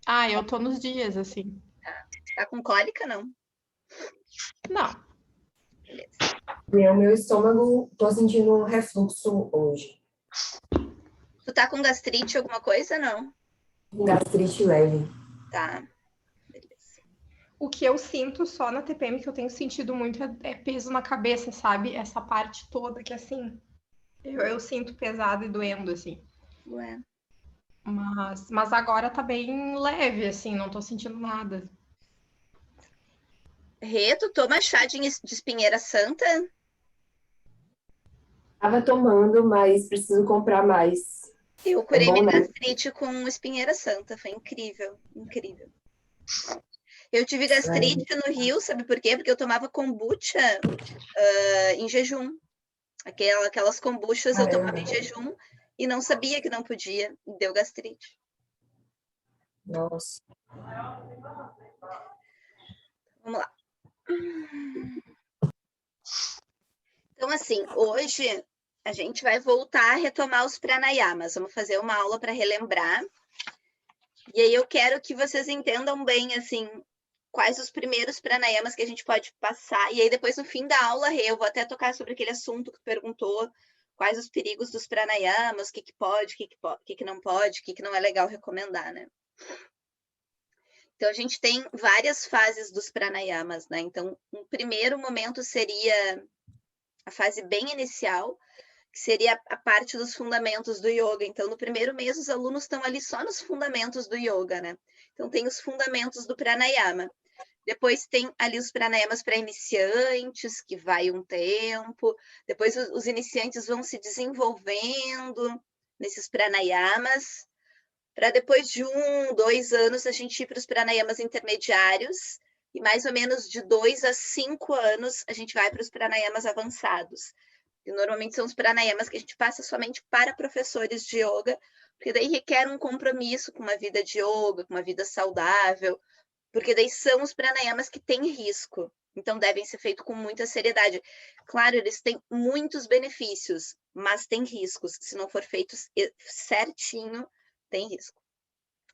Ah, eu tô nos dias, assim. Tá com cólica, não? Não. Beleza. Meu estômago, tô sentindo refluxo hoje. Tu tá com gastrite, alguma coisa, não? Gastrite leve. Tá. Beleza. O que eu sinto só na TPM, que eu tenho sentido muito, é peso na cabeça, sabe? Essa parte toda que, assim, eu sinto pesado e doendo, assim. Ué. Mas agora tá bem leve, assim, não tô sentindo nada. Rê, tu toma chá de espinheira santa? Tava tomando, mas preciso comprar mais. Eu curei bom, minha né? gastrite com espinheira santa. Foi incrível, incrível. Eu tive gastrite no Rio, sabe por quê? Porque eu tomava kombucha em jejum. Aquelas kombuchas eu tomava em jejum e não sabia que não podia. Deu gastrite. Nossa. Vamos lá. Então, assim, hoje a gente vai voltar a retomar os pranayamas. Vamos fazer uma aula para relembrar. E aí eu quero que vocês entendam bem, assim, quais os primeiros pranayamas que a gente pode passar. E aí depois, no fim da aula, eu vou até tocar sobre aquele assunto que tu perguntou, quais os perigos dos pranayamas, o que pode, o que não pode, o que não é legal recomendar, né? Então, a gente tem várias fases dos pranayamas, né? Então, um primeiro momento seria a fase bem inicial, que seria a parte dos fundamentos do yoga. Então, no primeiro mês, os alunos estão ali só nos fundamentos do yoga, né? Então, tem os fundamentos do pranayama. Depois tem ali os pranayamas para iniciantes, que vai um tempo. Depois os iniciantes vão se desenvolvendo nesses pranayamas, para depois de 2 anos a gente ir para os pranayamas intermediários, e mais ou menos de 2 a 5 anos a gente vai para os pranayamas avançados. E normalmente são os pranayamas que a gente passa somente para professores de yoga, porque daí requer um compromisso com uma vida de yoga, com uma vida saudável, porque daí são os pranayamas que têm risco, então devem ser feitos com muita seriedade. Claro, eles têm muitos benefícios, mas têm riscos. Se não for feitos certinho, tem risco.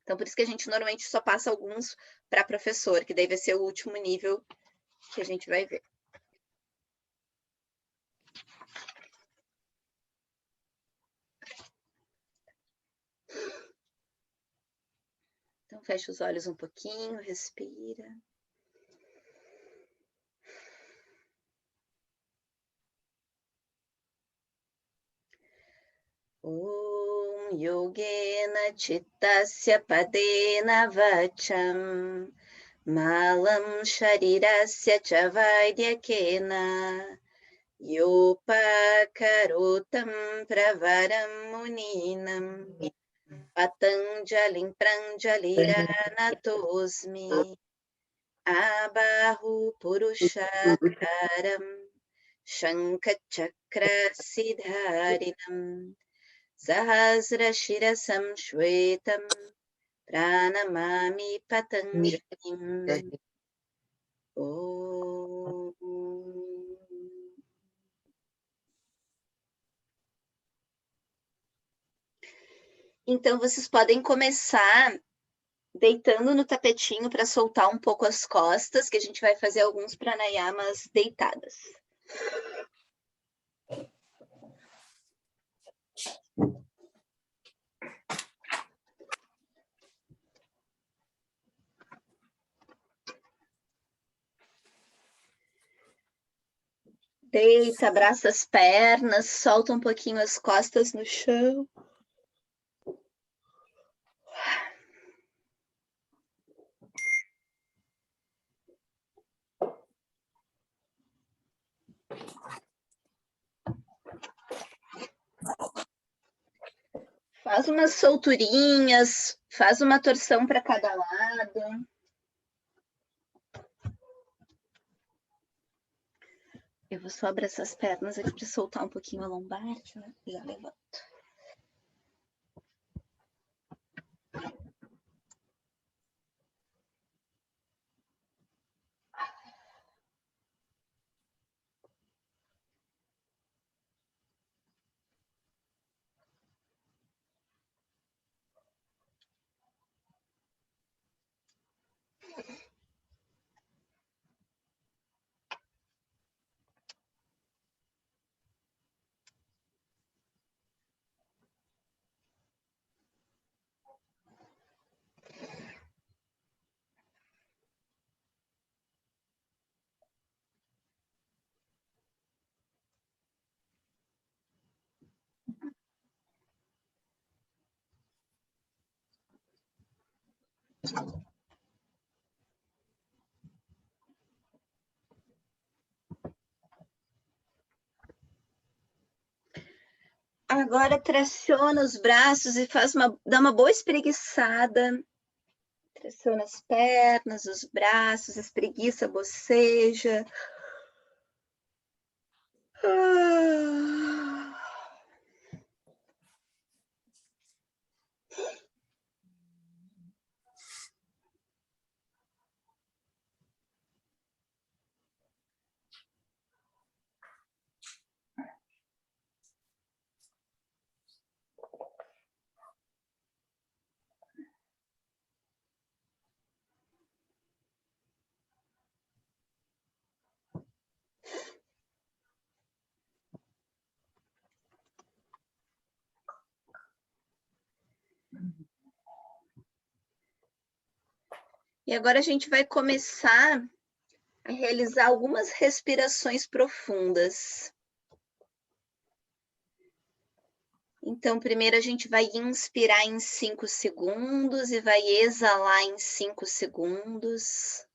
Então, por isso que a gente normalmente só passa alguns para professor, que daí vai ser o último nível que a gente vai ver. Então, fecha os olhos um pouquinho, respira. Om Yogena Chittasya Padena Vacham Malam Sharirasya Chavaidhyakena Yopakarotam Pravaram Muninam Patanjalim Pranjaliranatosmi Abahu Purushakaram Shankachakra Siddharinam Sahasrashirasam Shvetam Pranamami Patanjalim. Om. Então, vocês podem começar deitando no tapetinho para soltar um pouco as costas, que a gente vai fazer alguns pranayamas deitadas. Deita, abraça as pernas, solta um pouquinho as costas no chão. Faz umas solturinhas, faz uma torção para cada lado. Eu vou só abraçar as pernas aqui para soltar um pouquinho a lombar, né? Já levanto. Agora traciona os braços e dá uma boa espreguiçada. Traciona as pernas, os braços, espreguiça, boceja. E agora a gente vai começar a realizar algumas respirações profundas. Então, primeiro a gente vai inspirar em 5 segundos e vai exalar em 5 segundos.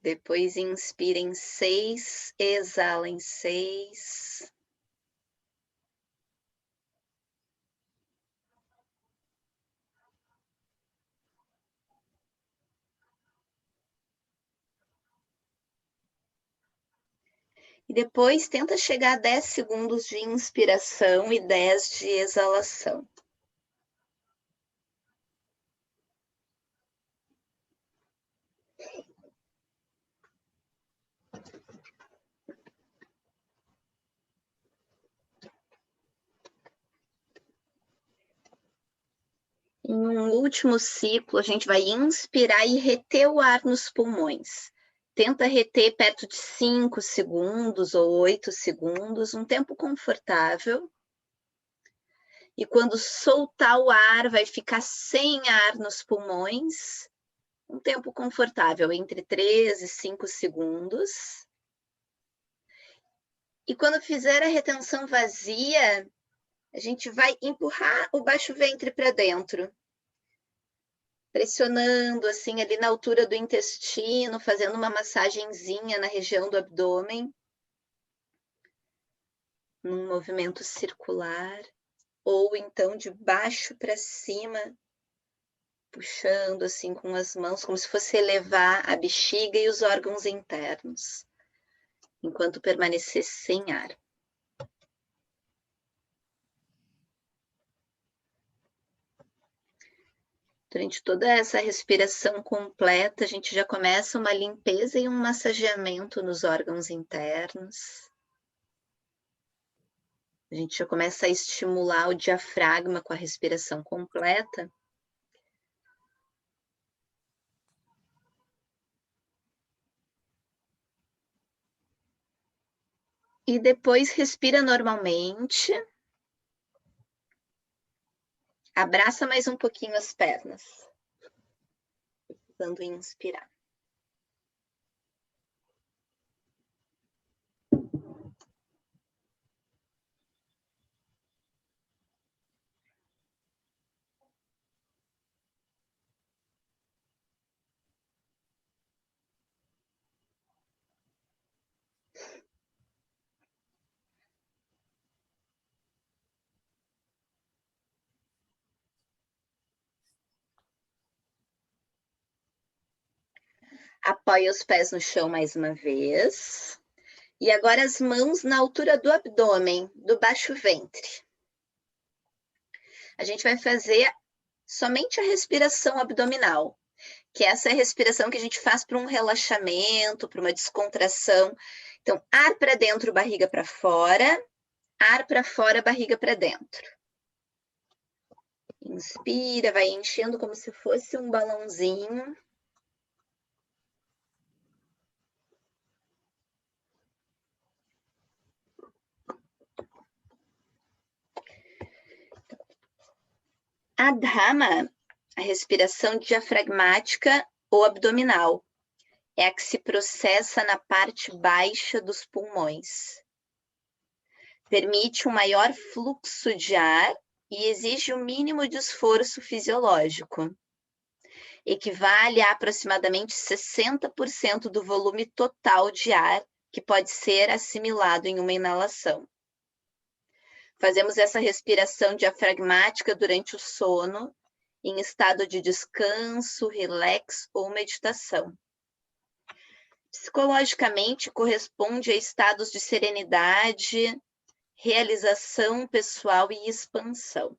Depois inspira em 6, exala em 6. E depois tenta chegar a 10 segundos de inspiração e 10 de exalação. Em um último ciclo, a gente vai inspirar e reter o ar nos pulmões. Tenta reter perto de 5 segundos ou 8 segundos, um tempo confortável. E quando soltar o ar, vai ficar sem ar nos pulmões, um tempo confortável, entre 3 e 5 segundos. E quando fizer a retenção vazia, a gente vai empurrar o baixo ventre para dentro. Pressionando assim ali na altura do intestino, fazendo uma massagenzinha na região do abdômen, num movimento circular, ou então de baixo para cima, puxando assim com as mãos, como se fosse elevar a bexiga e os órgãos internos, enquanto permanecer sem ar. Durante toda essa respiração completa, a gente já começa uma limpeza e um massageamento nos órgãos internos. A gente já começa a estimular o diafragma com a respiração completa. E depois respira normalmente. Abraça mais um pouquinho as pernas. Precisando inspirar. Apoia os pés no chão mais uma vez. E agora as mãos na altura do abdômen, do baixo ventre. A gente vai fazer somente a respiração abdominal, que essa é a respiração que a gente faz para um relaxamento, para uma descontração. Então, ar para dentro, barriga para fora. Ar para fora, barriga para dentro. Inspira, vai enchendo como se fosse um balãozinho. Adhana, a respiração diafragmática ou abdominal, é a que se processa na parte baixa dos pulmões. Permite um maior fluxo de ar e exige o mínimo de esforço fisiológico. Equivale a aproximadamente 60% do volume total de ar que pode ser assimilado em uma inalação. Fazemos essa respiração diafragmática durante o sono, em estado de descanso, relax ou meditação. Psicologicamente, corresponde a estados de serenidade, realização pessoal e expansão.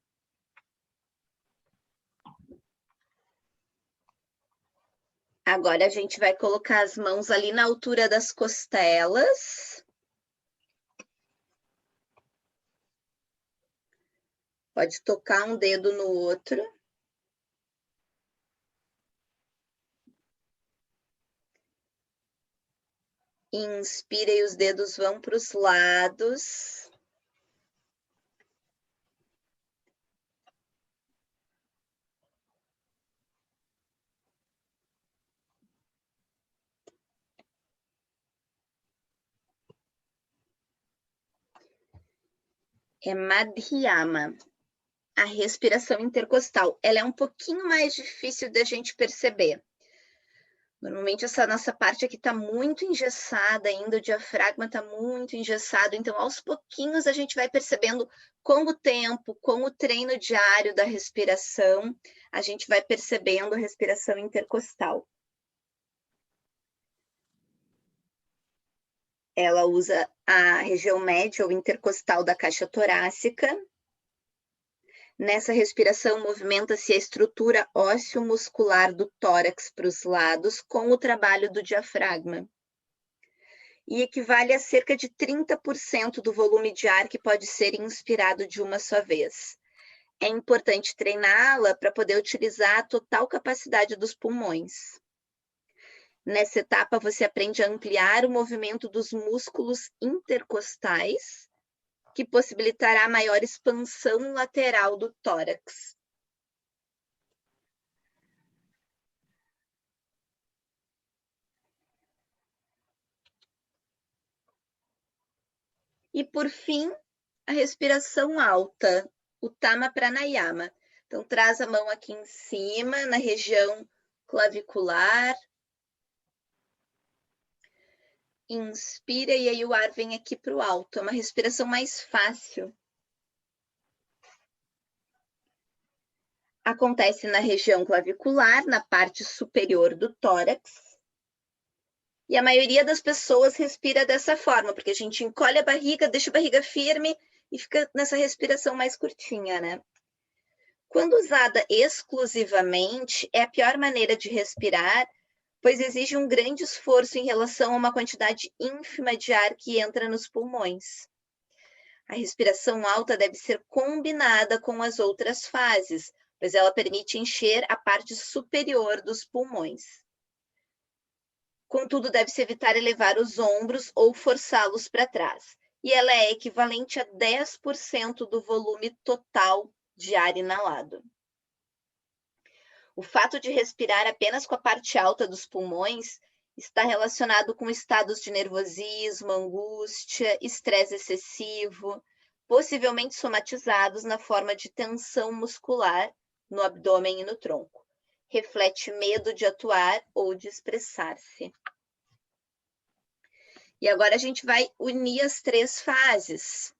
Agora a gente vai colocar as mãos ali na altura das costelas. Pode tocar um dedo no outro. Inspira e os dedos vão para os lados. É Madhyama, a respiração intercostal. Ela é um pouquinho mais difícil da gente perceber. Normalmente essa nossa parte aqui está muito engessada ainda, o diafragma está muito engessado, então aos pouquinhos a gente vai percebendo com o tempo, com o treino diário da respiração, a gente vai percebendo a respiração intercostal. Ela usa a região média ou intercostal da caixa torácica. Nessa respiração, movimenta-se a estrutura ósseo-muscular do tórax para os lados com o trabalho do diafragma. E equivale a cerca de 30% do volume de ar que pode ser inspirado de uma só vez. É importante treiná-la para poder utilizar a total capacidade dos pulmões. Nessa etapa, você aprende a ampliar o movimento dos músculos intercostais, que possibilitará maior expansão lateral do tórax. E, por fim, a respiração alta, o Uttama Pranayama. Então, traz a mão aqui em cima, na região clavicular. Inspira e aí o ar vem aqui para o alto. É uma respiração mais fácil. Acontece na região clavicular, na parte superior do tórax. E a maioria das pessoas respira dessa forma, porque a gente encolhe a barriga, deixa a barriga firme e fica nessa respiração mais curtinha, né? Quando usada exclusivamente, é a pior maneira de respirar, pois exige um grande esforço em relação a uma quantidade ínfima de ar que entra nos pulmões. A respiração alta deve ser combinada com as outras fases, pois ela permite encher a parte superior dos pulmões. Contudo, deve-se evitar elevar os ombros ou forçá-los para trás. E ela é equivalente a 10% do volume total de ar inalado. O fato de respirar apenas com a parte alta dos pulmões está relacionado com estados de nervosismo, angústia, estresse excessivo, possivelmente somatizados na forma de tensão muscular no abdômen e no tronco. Reflete medo de atuar ou de expressar-se. E agora a gente vai unir as três fases.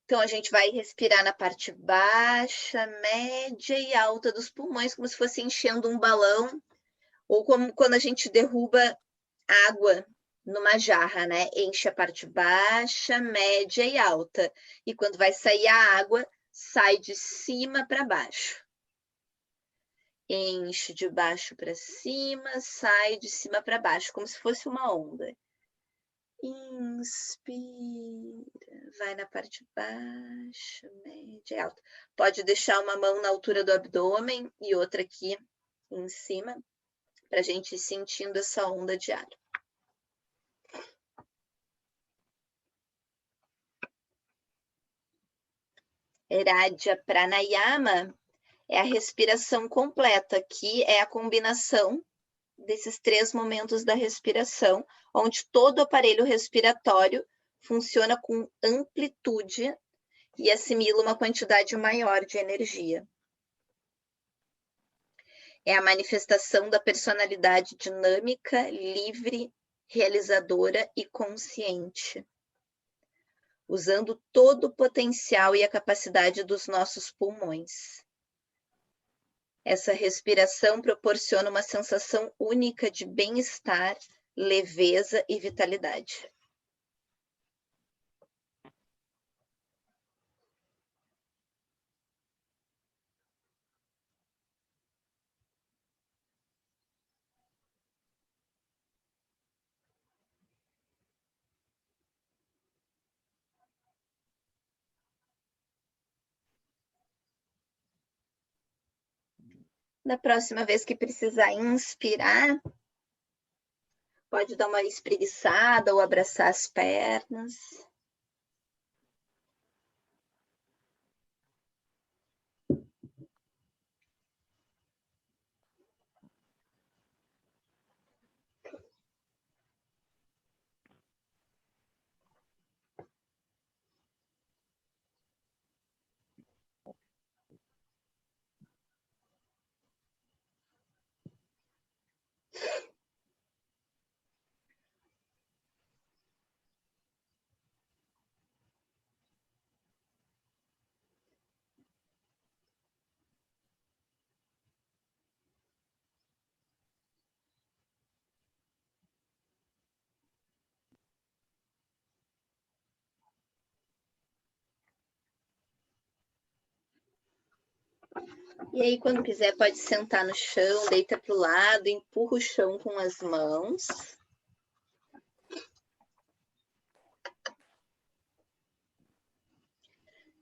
Então, a gente vai respirar na parte baixa, média e alta dos pulmões, como se fosse enchendo um balão, ou como quando a gente derruba água numa jarra, né? Enche a parte baixa, média e alta. E quando vai sair a água, sai de cima para baixo. Enche de baixo para cima, sai de cima para baixo, como se fosse uma onda. Inspira, vai na parte baixa, média e alta. Pode deixar uma mão na altura do abdômen e outra aqui em cima, para a gente ir sentindo essa onda de ar. Radha Pranayama é a respiração completa, que é a combinação desses três momentos da respiração, onde todo o aparelho respiratório funciona com amplitude e assimila uma quantidade maior de energia. É a manifestação da personalidade dinâmica, livre, realizadora e consciente, usando todo o potencial e a capacidade dos nossos pulmões. Essa respiração proporciona uma sensação única de bem-estar, leveza e vitalidade. Da próxima vez que precisar inspirar, pode dar uma espreguiçada ou abraçar as pernas. E aí, quando quiser, pode sentar no chão, deita para o lado, empurra o chão com as mãos.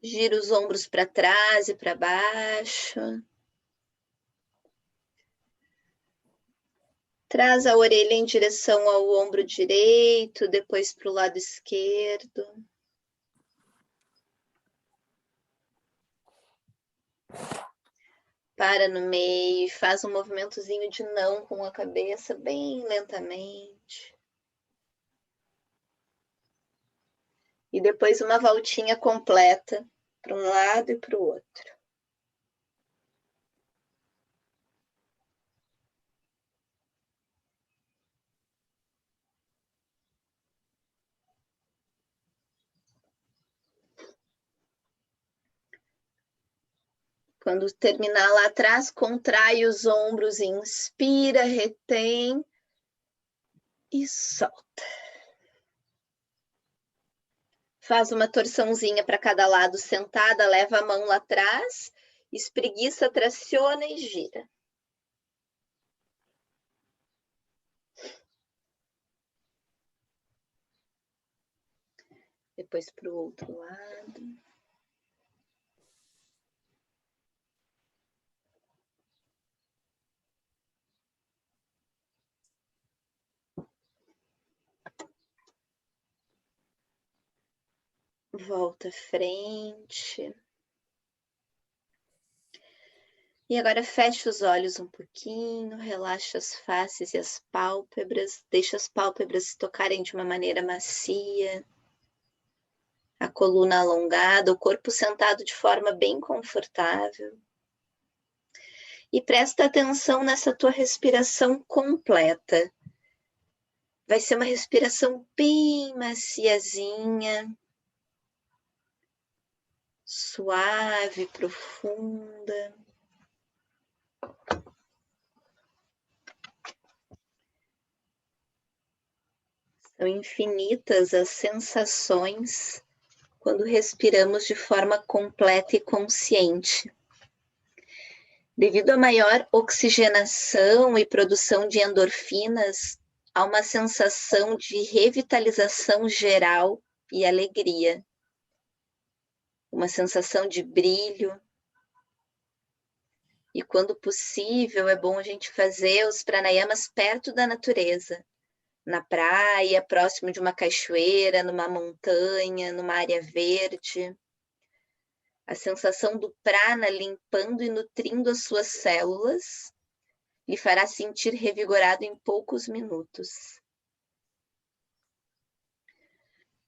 Gira os ombros para trás e para baixo. Traz a orelha em direção ao ombro direito, depois para o lado esquerdo. Para no meio e faz um movimentozinho de não com a cabeça bem lentamente. E depois uma voltinha completa para um lado e para o outro. Quando terminar lá atrás, contrai os ombros, inspira, retém e solta. Faz uma torçãozinha para cada lado sentada, leva a mão lá atrás, espreguiça, traciona e gira. Depois para o outro lado. Volta à frente. E agora fecha os olhos um pouquinho, relaxa as faces e as pálpebras, deixa as pálpebras se tocarem de uma maneira macia. A coluna alongada, o corpo sentado de forma bem confortável. E presta atenção nessa tua respiração completa. Vai ser uma respiração bem maciazinha, suave, profunda. São infinitas as sensações quando respiramos de forma completa e consciente. Devido à maior oxigenação e produção de endorfinas, há uma sensação de revitalização geral e alegria. Uma sensação de brilho. E quando possível, é bom a gente fazer os pranayamas perto da natureza. Na praia, próximo de uma cachoeira, numa montanha, numa área verde. A sensação do prana limpando e nutrindo as suas células lhe fará sentir revigorado em poucos minutos.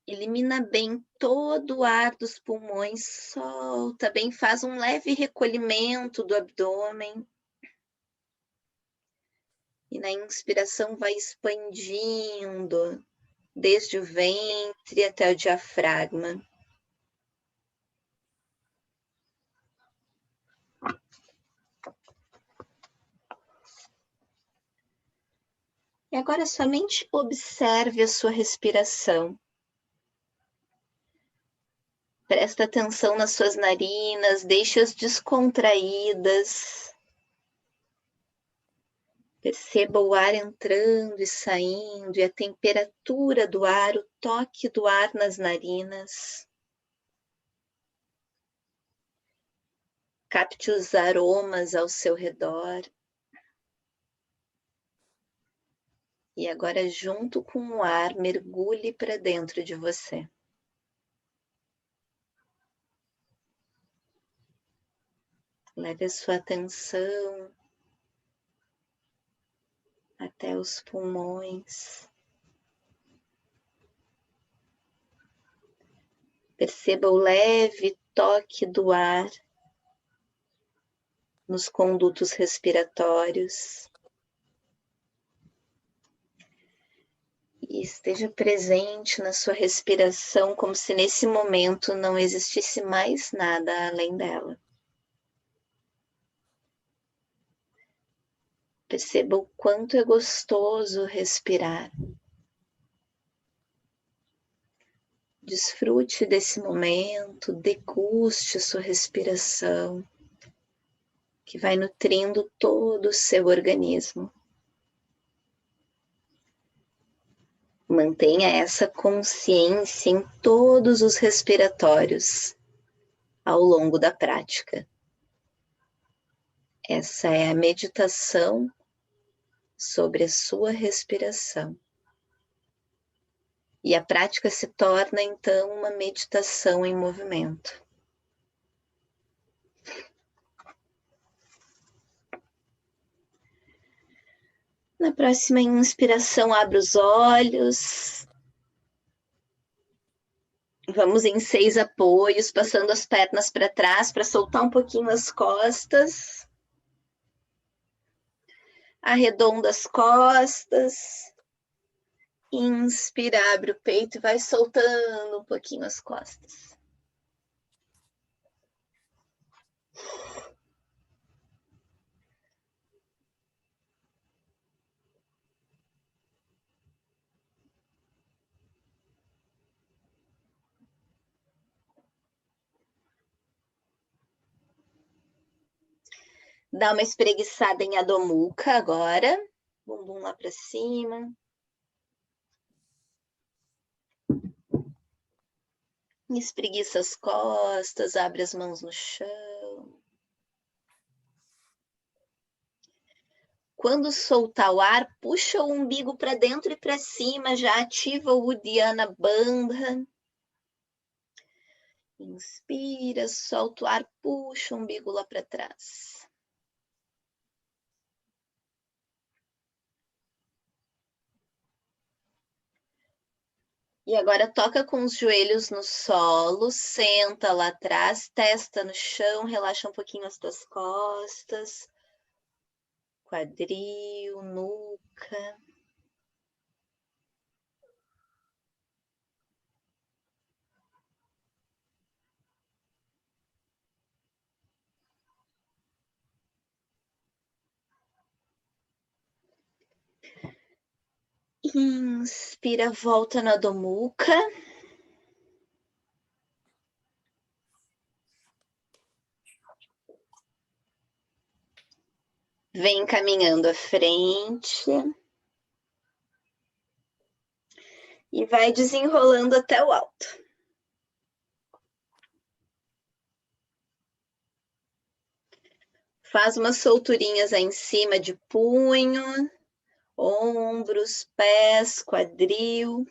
Elimina bem todo o ar dos pulmões, solta bem, faz um leve recolhimento do abdômen. E na inspiração vai expandindo, desde o ventre até o diafragma. E agora somente observe a sua respiração. Presta atenção nas suas narinas, deixe-as descontraídas. Perceba o ar entrando e saindo, e a temperatura do ar, o toque do ar nas narinas. Capte os aromas ao seu redor. E agora, junto com o ar, mergulhe para dentro de você. Leve a sua atenção até os pulmões. Perceba o leve toque do ar nos condutos respiratórios. E esteja presente na sua respiração como se nesse momento não existisse mais nada além dela. Perceba o quanto é gostoso respirar. Desfrute desse momento, deguste sua respiração, que vai nutrindo todo o seu organismo. Mantenha essa consciência em todos os respiratórios ao longo da prática. Essa é a meditação sobre a sua respiração. E a prática se torna, então, uma meditação em movimento. Na próxima inspiração, abra os olhos. Vamos em 6 apoios, passando as pernas para trás para soltar um pouquinho as costas. Arredonda as costas. Inspira, abre o peito e vai soltando um pouquinho as costas. Dá uma espreguiçada em Adho Mukha agora. Bumbum lá para cima. Espreguiça as costas, abre as mãos no chão. Quando soltar o ar, puxa o umbigo para dentro e para cima, já ativa o Uddiyana Bandha. Inspira, solta o ar, puxa o umbigo lá para trás. E agora toca com os joelhos no solo, senta lá atrás, testa no chão, relaxa um pouquinho as tuas costas, quadril, nuca. Inspira, volta na Adho Mukha. Vem caminhando à frente. E vai desenrolando até o alto. Faz umas solturinhas aí em cima de punho, ombros, pés, quadril.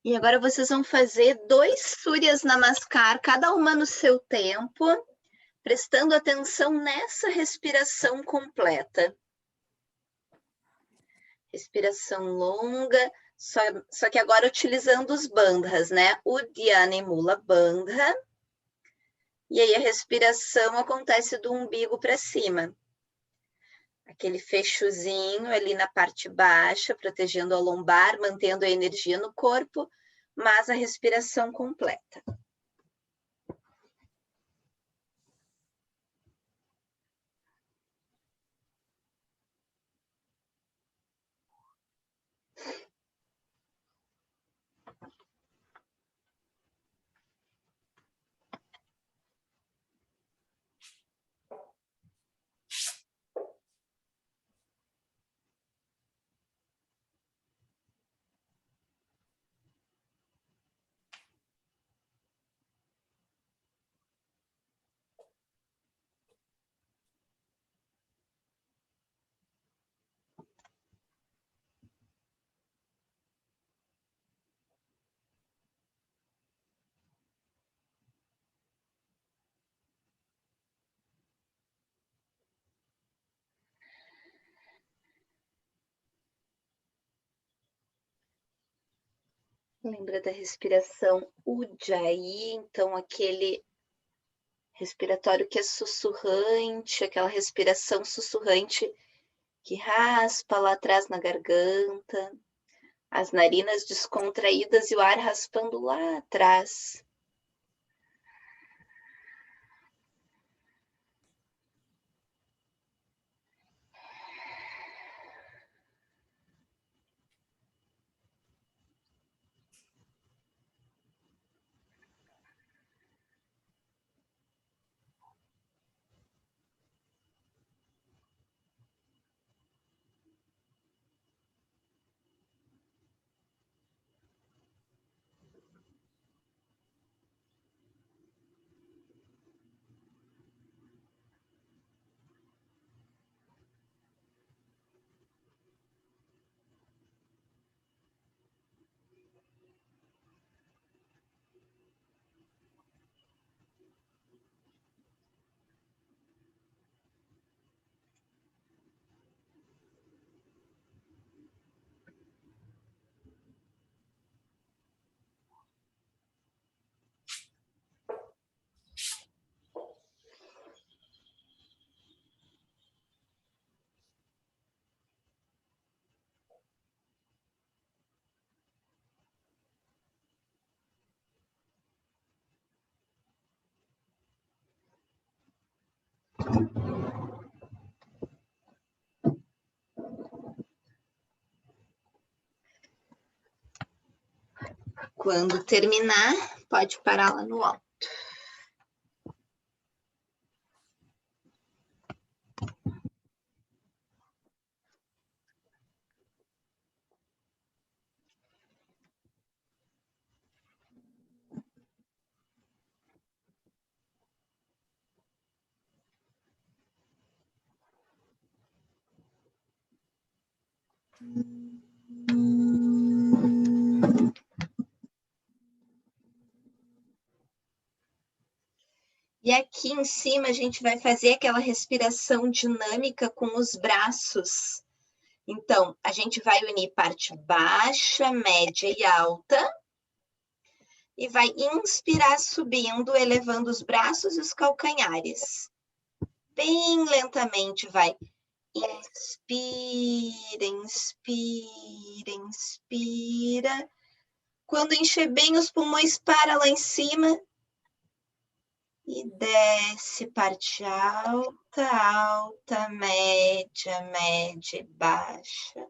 E agora vocês vão fazer 2 Suryas Namaskar, cada uma no seu tempo, prestando atenção nessa respiração completa. Respiração longa, só que agora utilizando os bandhas, né? Uddiyana e Mula Bandha. E aí a respiração acontece do umbigo para cima. Aquele fechozinho ali na parte baixa, protegendo a lombar, mantendo a energia no corpo, mas a respiração completa. Lembra da respiração Ujjayi, então aquele respiratório que é sussurrante, aquela respiração sussurrante que raspa lá atrás na garganta, as narinas descontraídas e o ar raspando lá atrás. Quando terminar, pode parar lá no alto. E aqui em cima a gente vai fazer aquela respiração dinâmica com os braços. Então, a gente vai unir parte baixa, média e alta. E vai inspirar subindo, elevando os braços e os calcanhares. Bem lentamente vai. Inspira, inspira, inspira. Quando encher bem os pulmões, para lá em cima. E desce parte alta, alta, média, média e baixa.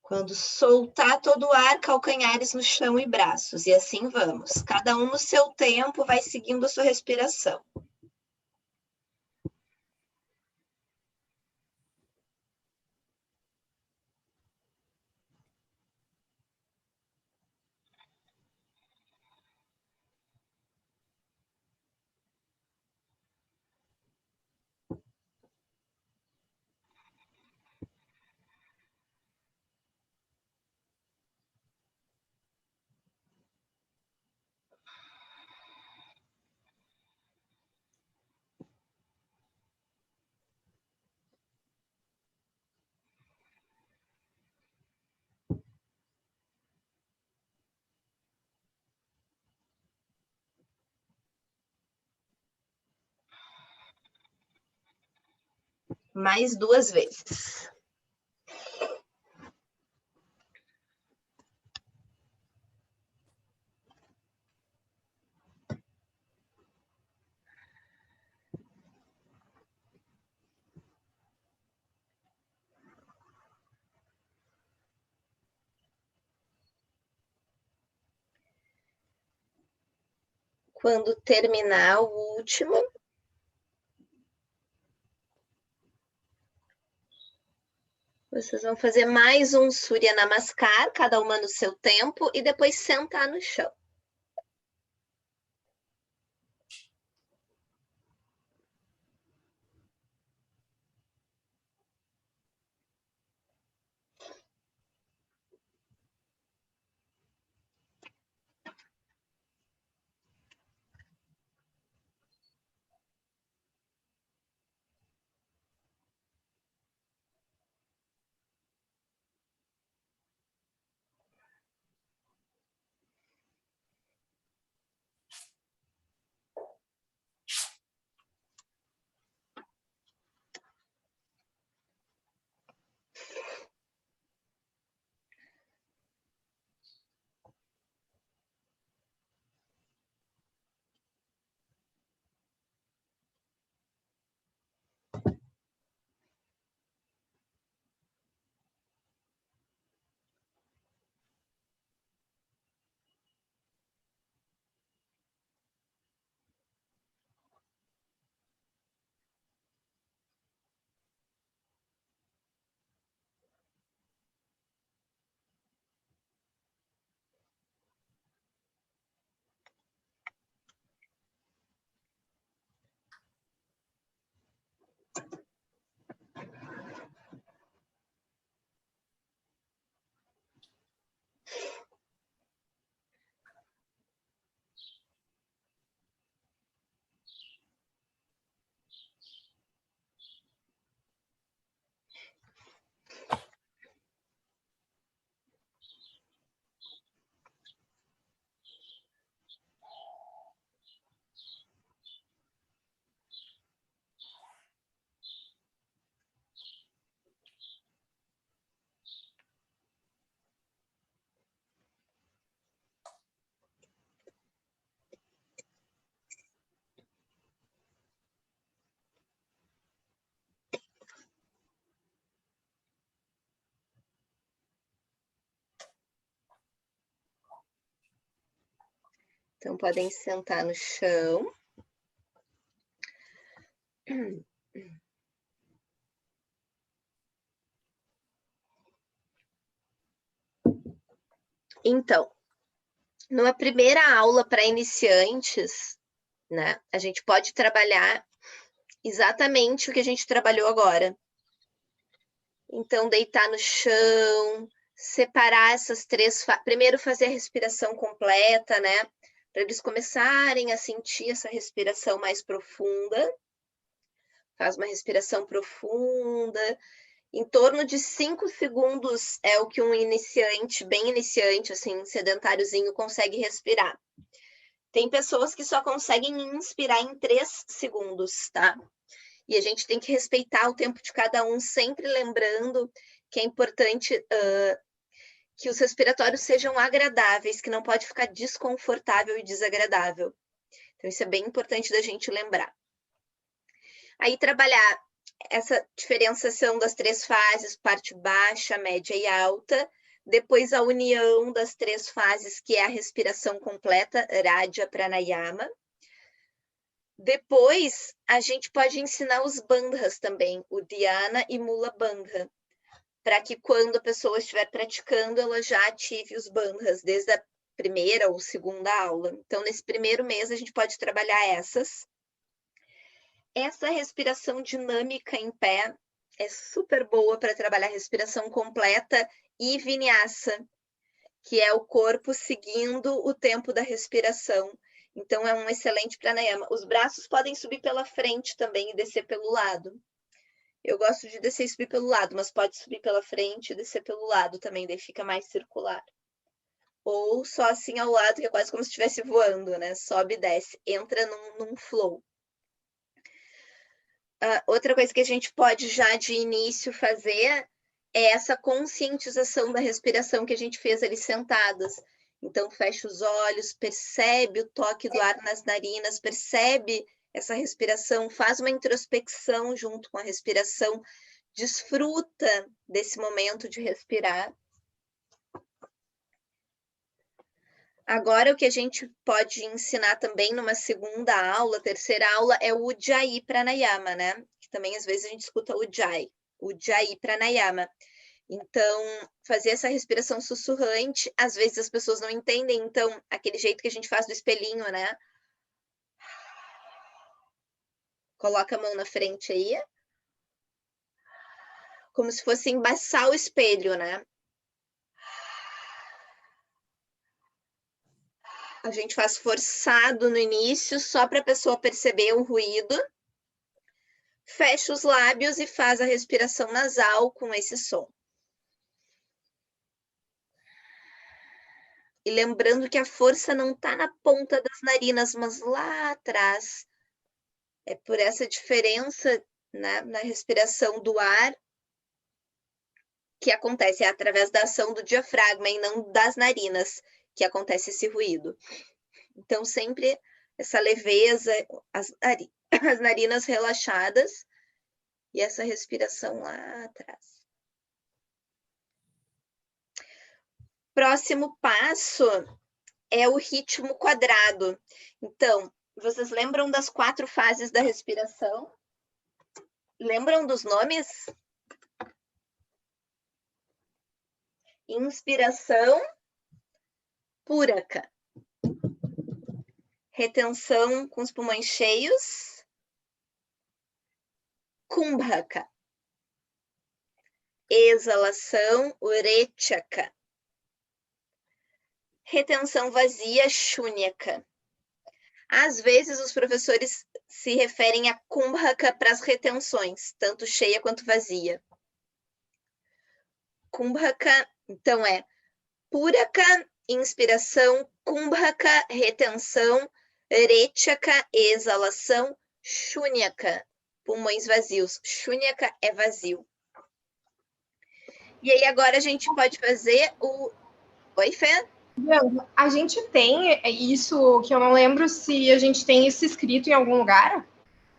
Quando soltar todo o ar, calcanhares no chão e braços. E assim vamos. Cada um no seu tempo vai seguindo a sua respiração. Mais 2 vezes. Quando terminar o último, vocês vão fazer mais um Surya Namaskar, cada uma no seu tempo, e depois sentar no chão. Então, podem sentar no chão. Então, numa primeira aula para iniciantes, né, a gente pode trabalhar exatamente o que a gente trabalhou agora. Então, deitar no chão, separar essas 3 fases. Primeiro, fazer a respiração completa, né? Para eles começarem a sentir essa respiração mais profunda. Faz uma respiração profunda. Em torno de 5 segundos é o que um iniciante, bem iniciante, assim, sedentáriozinho, consegue respirar. Tem pessoas que só conseguem inspirar em 3 segundos, tá? E a gente tem que respeitar o tempo de cada um, sempre lembrando que é importante que os respiratórios sejam agradáveis, que não pode ficar desconfortável e desagradável. Então, isso é bem importante da gente lembrar. Aí, trabalhar essa diferenciação das 3 fases, parte baixa, média e alta. Depois, a união das 3 fases, que é a respiração completa, Radha Pranayama. Depois, a gente pode ensinar os bandhas também, o Dhyana e Mula Bandha, para que quando a pessoa estiver praticando, ela já ative os bandhas, desde a primeira ou segunda aula. Então, nesse primeiro mês, a gente pode trabalhar essas. Essa respiração dinâmica em pé é super boa para trabalhar a respiração completa e vinyasa, que é o corpo seguindo o tempo da respiração. Então, é um excelente pranayama. Os braços podem subir pela frente também e descer pelo lado. Eu gosto de descer e subir pelo lado, mas pode subir pela frente e descer pelo lado também, daí fica mais circular. Ou só assim ao lado, que é quase como se estivesse voando, né? Sobe e desce, entra num flow. outra coisa que a gente pode já de início fazer é essa conscientização da respiração que a gente fez ali sentadas. Então, fecha os olhos, percebe o toque do ar nas narinas, percebe essa respiração, faz uma introspecção junto com a respiração, desfruta desse momento de respirar. Agora, o que a gente pode ensinar também numa segunda aula, terceira aula, é o Ujjayi Pranayama, né? Que também, às vezes, a gente escuta Ujjayi Pranayama. Então, fazer essa respiração sussurrante, às vezes as pessoas não entendem, então, aquele jeito que a gente faz do espelhinho, né? Coloca a mão na frente aí. Como se fosse embaçar o espelho, né? A gente faz forçado no início, só para a pessoa perceber o ruído. Fecha os lábios e faz a respiração nasal com esse som. E lembrando que a força não está na ponta das narinas, mas lá atrás. É por essa diferença, né, na respiração do ar que acontece, é através da ação do diafragma e não das narinas que acontece esse ruído. Então, sempre essa leveza, as narinas relaxadas e essa respiração lá atrás. Próximo passo é o ritmo quadrado. Então, vocês lembram das 4 fases da respiração? Lembram dos nomes? Inspiração, puraka. Retenção com os pulmões cheios, kumbhaka. Exalação, urechaka. Retenção vazia, shunyaka. Às vezes, os professores se referem a kumbhaka para as retenções, tanto cheia quanto vazia. Kumbhaka, então, é puraka, inspiração, kumbhaka, retenção, rechaka, exalação, shunyaka, pulmões vazios. Shunyaka é vazio. E aí, agora a gente pode fazer o... Oi, Fê? A gente tem isso, que eu não lembro se a gente tem isso escrito em algum lugar.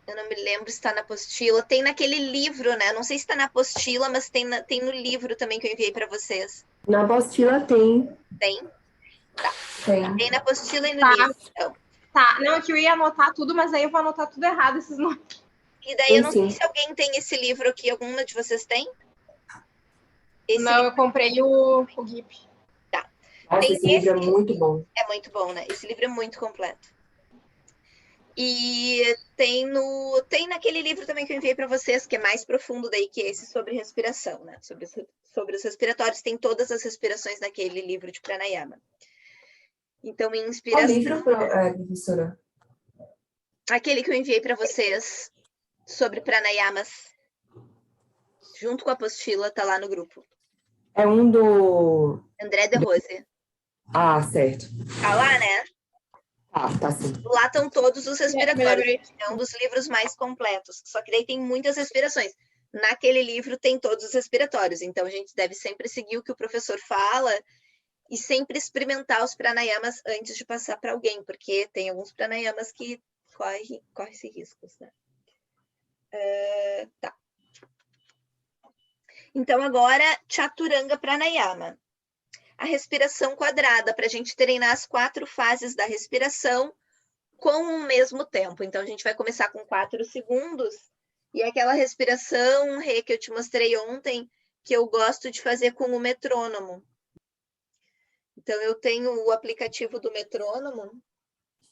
Eu não me lembro se está na apostila. Tem naquele livro, né? Não sei se está na apostila, mas tem no livro também que eu enviei para vocês. Na apostila tem. Tem? Tá. Tem. Tem na apostila e no Tá. livro. Então. Tá, não, é que eu ia anotar tudo, mas aí eu vou anotar tudo errado, esses nomes. E daí eu não sei se alguém tem esse livro aqui. Alguma de vocês tem? Não, eu comprei o GIP. Tá. Nossa, esse livro é muito bom. É muito bom, né? Esse livro é muito completo. E tem naquele livro também que eu enviei para vocês, que é mais profundo daí, que é esse sobre respiração, né? Sobre os respiratórios. Tem todas as respirações naquele livro de pranayama. Então, em inspiração... Qual livro, professora? Aquele que eu enviei para vocês sobre pranayamas. Junto com a apostila, tá lá no grupo. É um do... André de Rose. Ah, certo. Tá lá, né? Tá sim. Lá estão todos os respiratórios. É um dos livros mais completos. Só que daí tem muitas respirações. Naquele livro tem todos os respiratórios. Então, a gente deve sempre seguir o que o professor fala e sempre experimentar os pranayamas antes de passar para alguém, porque tem alguns pranayamas que corre-se riscos, né? Tá. Então, agora, Chaturanga Pranayama. A respiração quadrada, para a gente treinar as 4 fases da respiração com o mesmo tempo. Então, a gente vai começar com 4 segundos. E aquela respiração, Rê, que eu te mostrei ontem, que eu gosto de fazer com o metrônomo. Então, eu tenho o aplicativo do metrônomo.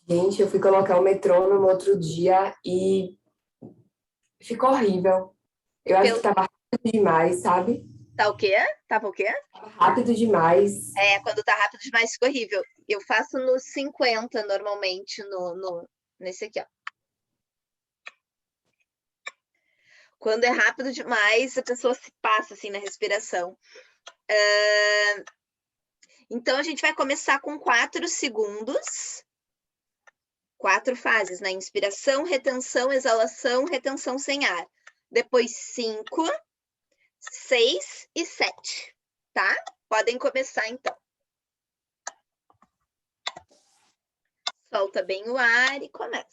Gente, eu fui colocar o metrônomo outro dia e ficou horrível. Eu acho que tava rápido demais, sabe? Tá o quê? Tava o quê? Rápido demais. É, quando tá rápido demais fica horrível. Eu faço no 50 normalmente, nesse aqui, ó. Quando é rápido demais, a pessoa se passa assim na respiração. Então, a gente vai começar com 4 segundos. 4 fases, né? Inspiração, retenção, exalação, retenção sem ar. Depois 5, 6 e 7, tá? Podem começar, então. Solta bem o ar e começa.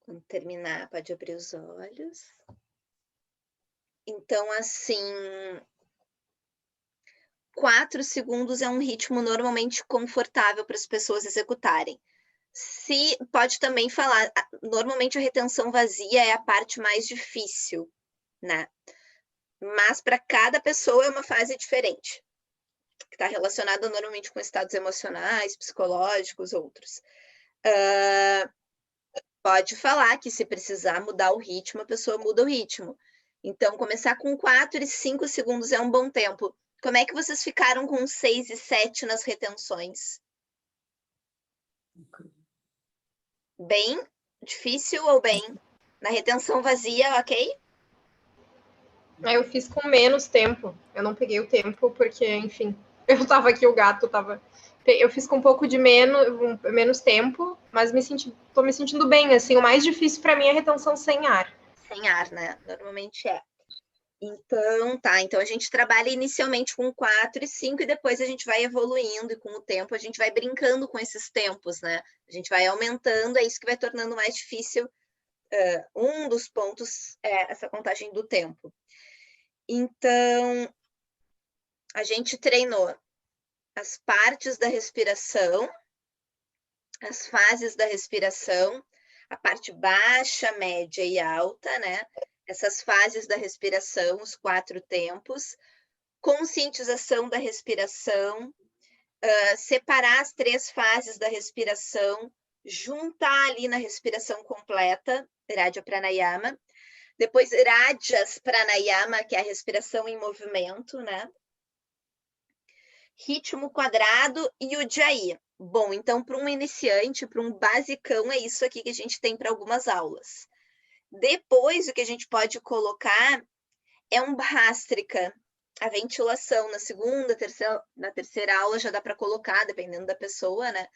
Quando terminar, pode abrir os olhos. Então, assim, 4 segundos é um ritmo normalmente confortável para as pessoas executarem. Se pode também falar, normalmente a retenção vazia é a parte mais difícil, né? Mas para cada pessoa é uma fase diferente, que está relacionada normalmente com estados emocionais, psicológicos, outros. Pode falar que se precisar mudar o ritmo, a pessoa muda o ritmo. Então, começar com 4 e 5 segundos é um bom tempo. Como é que vocês ficaram com 6 e 7 nas retenções? Bem difícil ou bem? Na retenção vazia, ok? Eu fiz com menos tempo. Eu não peguei o tempo porque, enfim, eu tava aqui, o gato tava. Eu fiz com um pouco de menos tempo, mas tô me sentindo bem, assim. O mais difícil para mim é a retenção sem ar. Sem ar, né? Normalmente é. Então, tá. Então, a gente trabalha inicialmente com 4 e 5 e depois a gente vai evoluindo e com o tempo a gente vai brincando com esses tempos, né? A gente vai aumentando, é isso que vai tornando mais difícil. Um dos pontos é essa contagem do tempo. Então, a gente treinou as partes da respiração, as fases da respiração, a parte baixa, média e alta, né? Essas fases da respiração, os 4 tempos, conscientização da respiração, separar as 3 fases da respiração, juntar ali na respiração completa, Radha Pranayama, depois Rajas Pranayama, que é a respiração em movimento, né? Ritmo quadrado e Ujjayi. Bom, então para um iniciante, para um basicão, é isso aqui que a gente tem para algumas aulas. Depois, o que a gente pode colocar é um Bhastrika, a ventilação na segunda, na terceira aula já dá para colocar, dependendo da pessoa, né?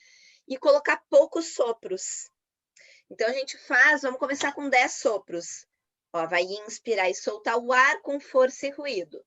E colocar poucos sopros. Então, a gente vamos começar com 10 sopros. Ó, vai inspirar e soltar o ar com força e ruído.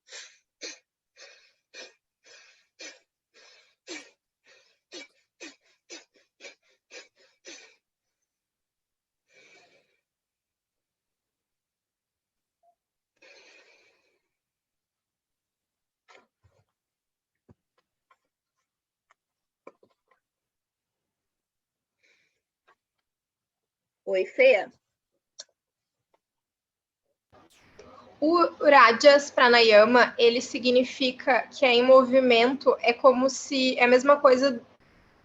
Oi, Fê. O Rajas Pranayama, ele significa que é em movimento, é como se é a mesma coisa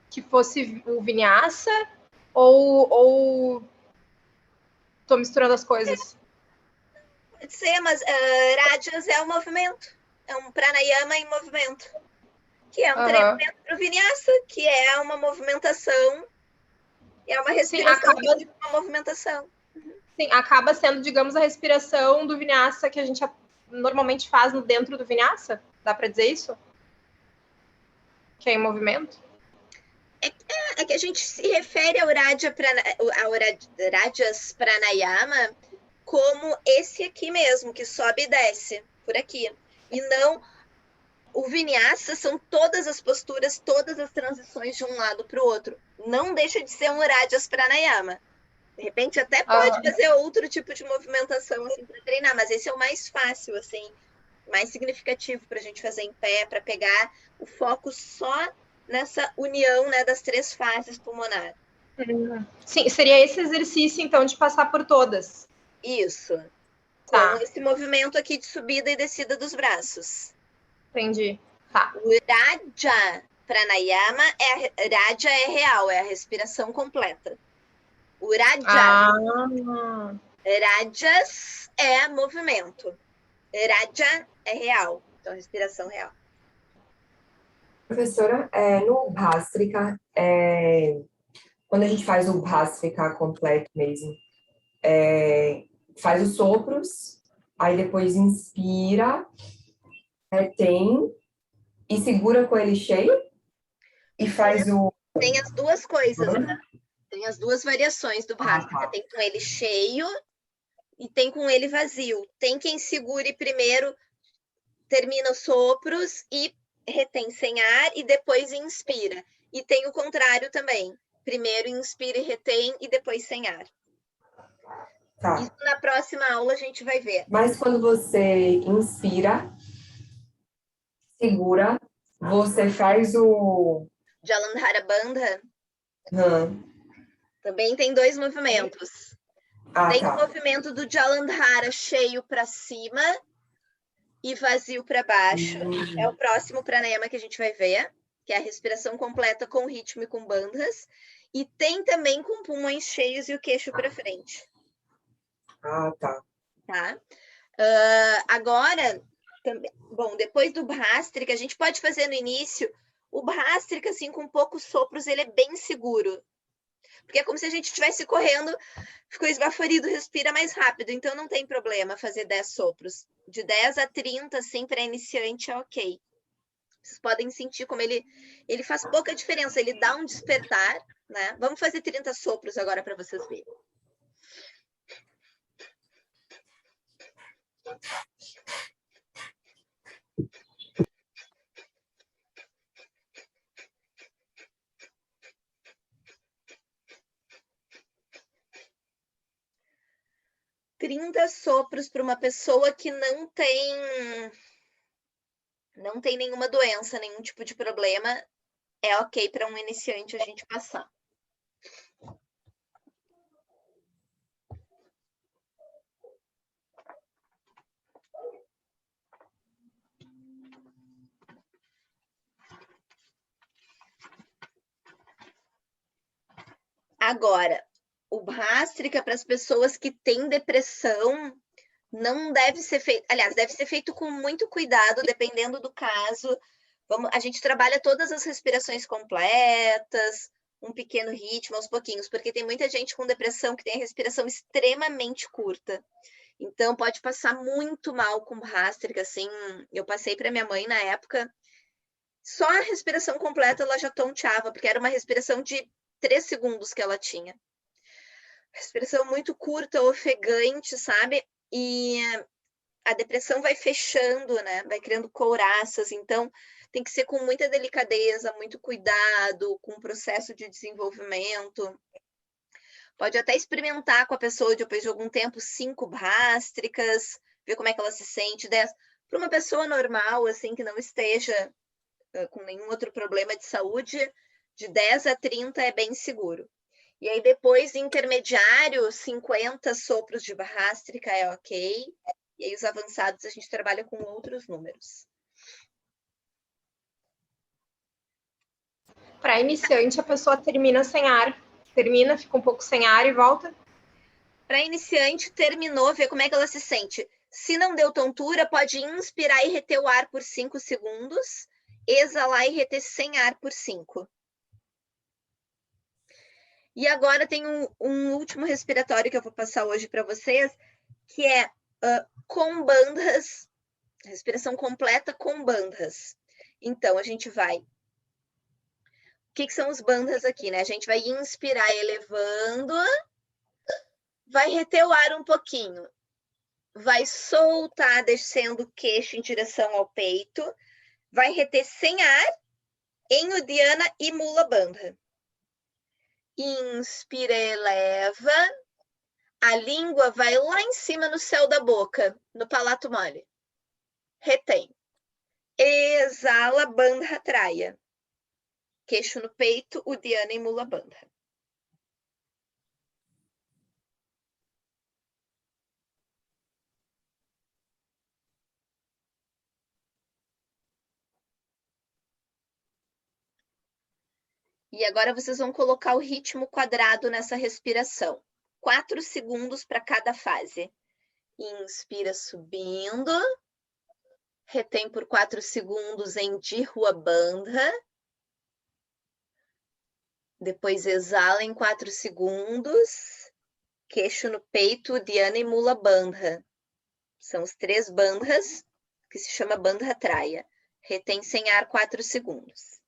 que fosse o Vinyasa, ou tô misturando as coisas? Pode ser, mas Rajas é um movimento. É um pranayama em movimento. Que é um treinamento para o Vinyasa, que é uma movimentação, é uma respiração de uma movimentação. Sim, acaba sendo, digamos, a respiração do Vinyasa que a gente normalmente faz dentro do Vinyasa? Dá para dizer isso? Que é em movimento? É que a gente se refere ao Rajas Pranayama como esse aqui mesmo, que sobe e desce, por aqui. E não... O Vinyasa são todas as posturas, todas as transições de um lado para o outro. Não deixa de ser um Rajas Pranayama. De repente até pode fazer outro tipo de movimentação assim, para treinar, mas esse é o mais fácil, assim, mais significativo para a gente fazer em pé, para pegar o foco só nessa união, né, das 3 fases pulmonares. Sim, seria esse exercício, então, de passar por todas. Isso. Tá. Com esse movimento aqui de subida e descida dos braços. Entendi. Tá. O Raja Pranayama, Raja é real, é a respiração completa. O Rajas é movimento. Raja é real, então respiração real. Professora, no Bhastrika, quando a gente faz o Bhastrika completo mesmo, faz os sopros, aí depois inspira, retém e segura com ele cheio e faz o... Tem as duas coisas, né? Tem as duas variações do Bhastrika. Tem com ele cheio e tem com ele vazio. Tem quem segure primeiro, termina os sopros e retém sem ar e depois inspira. E tem o contrário também. Primeiro inspira e retém e depois sem ar. Tá. Isso na próxima aula a gente vai ver. Mas quando você inspira, segura, você faz o... Jalandhara Bandha Hum. também tem 2 movimentos. Tem tá. o movimento do Jalandhara cheio para cima e vazio para baixo. É o próximo pranayama que a gente vai ver, que é a respiração completa com ritmo e com bandhas. E tem também com pulmões cheios e o queixo para frente. Tá. Tá? Agora, também, bom, depois do Bhastrika, a gente pode fazer no início. O Bhastrika, assim, com poucos sopros, ele é bem seguro. Porque é como se a gente estivesse correndo, ficou esbaforido, respira mais rápido. Então, não tem problema fazer 10 sopros. De 10 a 30, assim, para iniciante, é ok. Vocês podem sentir como ele faz pouca diferença. Ele dá um despertar, né? Vamos fazer 30 sopros agora para vocês verem. Trinta sopros para uma pessoa que não tem nenhuma doença, nenhum tipo de problema, é ok para um iniciante a gente passar. Agora, o Bhastrika para as pessoas que têm depressão não deve ser feito, aliás, deve ser feito com muito cuidado, dependendo do caso. A gente trabalha todas as respirações completas, um pequeno ritmo aos pouquinhos, porque tem muita gente com depressão que tem a respiração extremamente curta. Então, pode passar muito mal com Bhastrika, assim. Eu passei para minha mãe na época, só a respiração completa ela já tonteava, porque era uma respiração de 3 segundos que ela tinha. Respiração muito curta, ofegante, sabe? E a depressão vai fechando, né? Vai criando couraças, então tem que ser com muita delicadeza, muito cuidado, com o processo de desenvolvimento. Pode até experimentar com a pessoa depois de algum tempo 5 bhástricas, ver como é que ela se sente. Para uma pessoa normal, assim, que não esteja com nenhum outro problema de saúde, de 10 a 30 é bem seguro. E aí depois, intermediário, 50 sopros de barra gástrica é ok. E aí os avançados a gente trabalha com outros números. Para iniciante, a pessoa termina sem ar. Termina, fica um pouco sem ar e volta. Para iniciante, terminou, vê como é que ela se sente. Se não deu tontura, pode inspirar e reter o ar por 5 segundos, exalar e reter sem ar por 5. E agora tem um último respiratório que eu vou passar hoje para vocês, que é com bandhas, respiração completa com bandhas. Então, a gente vai... O que são os bandhas aqui, né? A gente vai inspirar elevando, vai reter o ar um pouquinho, vai soltar descendo o queixo em direção ao peito, vai reter sem ar em Uddiyana e Mula Bandha. Inspira, eleva, a língua vai lá em cima no céu da boca, no palato mole. Retém. Exala, Bandha Traya. Queixo no peito, Uddiyana e Mula Bandha. E agora vocês vão colocar o ritmo quadrado nessa respiração. 4 segundos para cada fase. Inspira subindo. Retém por 4 segundos em Dirhua Bandha. Depois exala em 4 segundos. Queixo no peito, Uddiyana e Mula Bandha. São os 3 bandhas, que se chama Bandha Traya. Retém sem ar 4 segundos.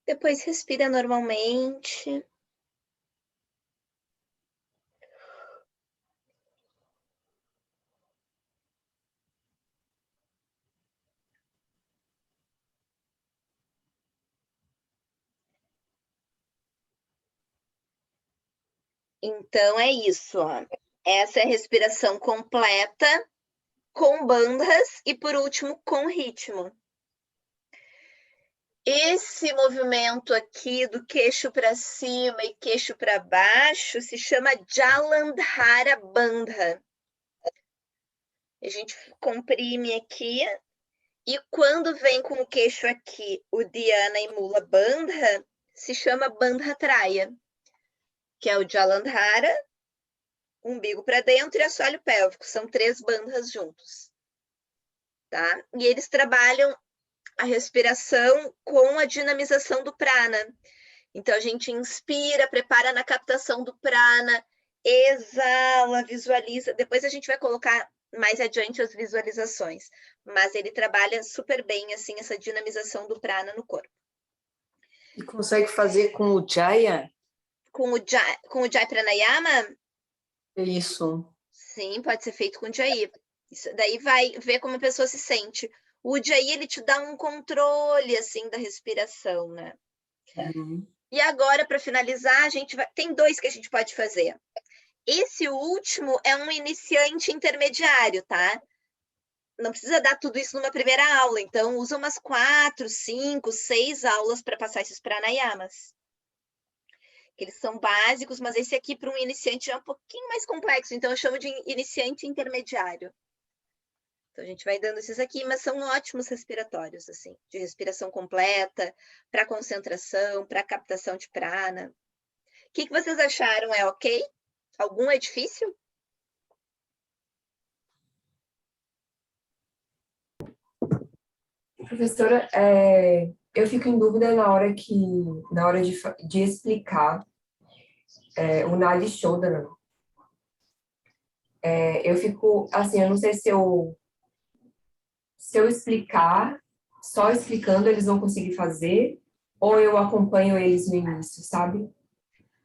Depois respira normalmente. Então é isso, ó. Essa é a respiração completa, com bandhas e, por último, com ritmo. Esse movimento aqui do queixo para cima e queixo para baixo se chama Jalandhara Bandha. A gente comprime aqui e quando vem com o queixo aqui, Uddiyana e Mula Bandha, se chama Bandha Traya, que é o Jalandhara, umbigo para dentro e assoalho pélvico. São 3 bandhas juntos. Tá? E eles trabalham a respiração com a dinamização do prana. Então, a gente inspira, prepara na captação do prana, exala, visualiza. Depois a gente vai colocar mais adiante as visualizações. Mas ele trabalha super bem, assim, essa dinamização do prana no corpo. E consegue fazer com o Jaya? Com o Jai Pranayama? Isso. Sim, pode ser feito com o Jai. Isso daí vai ver como a pessoa se sente. O Ujjayi, ele te dá um controle, assim, da respiração, né? Uhum. E agora, para finalizar, tem 2 que a gente pode fazer. Esse último é um iniciante intermediário, tá? Não precisa dar tudo isso numa primeira aula. Então, usa umas 4, 5, 6 aulas para passar esses pranayamas. Eles são básicos, mas esse aqui, para um iniciante, é um pouquinho mais complexo. Então, eu chamo de iniciante intermediário. Então, a gente vai dando esses aqui, mas são ótimos respiratórios, assim, de respiração completa, para concentração, para captação de prana. O que vocês acharam? É ok? Algum é difícil? Professora, eu fico em dúvida na hora de explicar o Nadi se eu explicar, só explicando eles vão conseguir fazer, ou eu acompanho eles no início, sabe?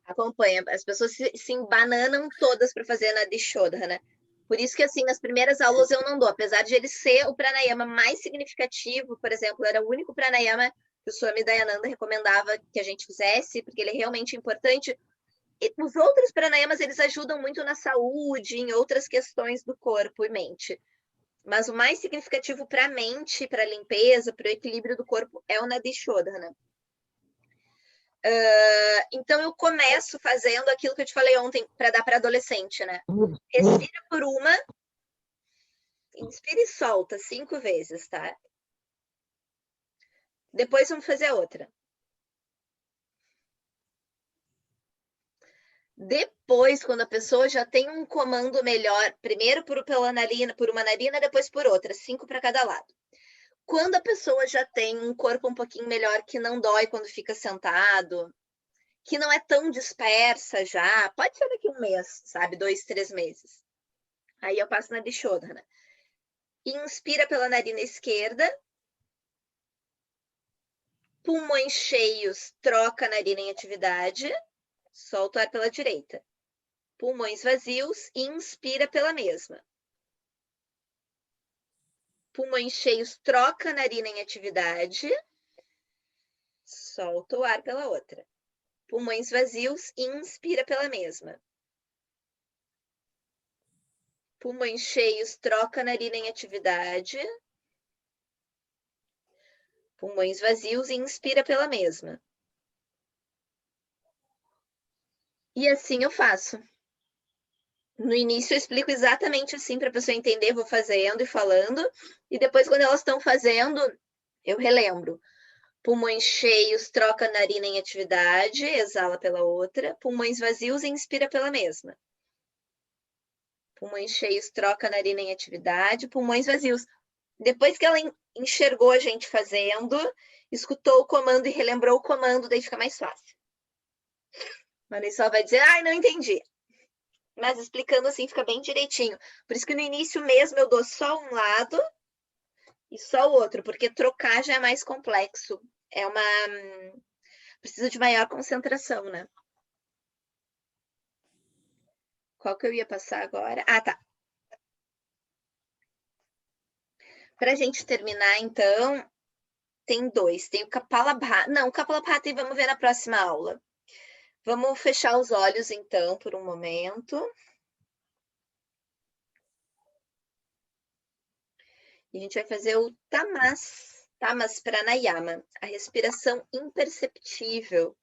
Acompanha. As pessoas se embananam todas para fazer Nadi Shodhana. Por isso que, assim, nas primeiras aulas eu não dou. Apesar de ele ser o pranayama mais significativo, por exemplo, era o único pranayama que o Swami Dayananda recomendava que a gente fizesse, porque ele é realmente importante. E os outros pranayamas, eles ajudam muito na saúde, em outras questões do corpo e mente. Mas o mais significativo para a mente, para a limpeza, para o equilíbrio do corpo, é o Nadi Shodhana. Então, eu começo fazendo aquilo que eu te falei ontem, para dar para adolescente, né? Respira por uma, inspira e solta 5 vezes, tá? Depois vamos fazer a outra. Depois, quando a pessoa já tem um comando melhor, primeiro por uma narina, depois por outra, 5 para cada lado. Quando a pessoa já tem um corpo um pouquinho melhor, que não dói quando fica sentado, que não é tão dispersa já, pode ser daqui a 1 mês, sabe? 2, 3 meses. Aí eu passo na Dishodhana. Inspira pela narina esquerda. Pulmões cheios, troca a narina em atividade. Solta o ar pela direita. Pulmões vazios, inspira pela mesma. Pulmões cheios, troca a narina em atividade. Solta o ar pela outra. Pulmões vazios, inspira pela mesma. Pulmões cheios, troca a narina em atividade. Pulmões vazios, inspira pela mesma. E assim eu faço. No início eu explico exatamente assim para a pessoa entender, vou fazendo e falando. E depois, quando elas estão fazendo, eu relembro. Pulmões cheios, troca a narina em atividade, exala pela outra. Pulmões vazios, inspira pela mesma. Pulmões cheios, troca a narina em atividade. Pulmões vazios. Depois que ela enxergou a gente fazendo, escutou o comando e relembrou o comando, daí fica mais fácil. Mas aí só vai dizer, ai, não entendi. Mas explicando assim fica bem direitinho. Por isso que no início mesmo eu dou só um lado e só o outro, porque trocar já é mais complexo. Precisa de maior concentração, né? Qual que eu ia passar agora? Ah, tá. Para a gente terminar, então, tem 2. Tem o Kapalabhati. Não, o Kapalabhati vamos ver na próxima aula. Vamos fechar os olhos, então, por um momento. E a gente vai fazer o Tamas Pranayama, a respiração imperceptível,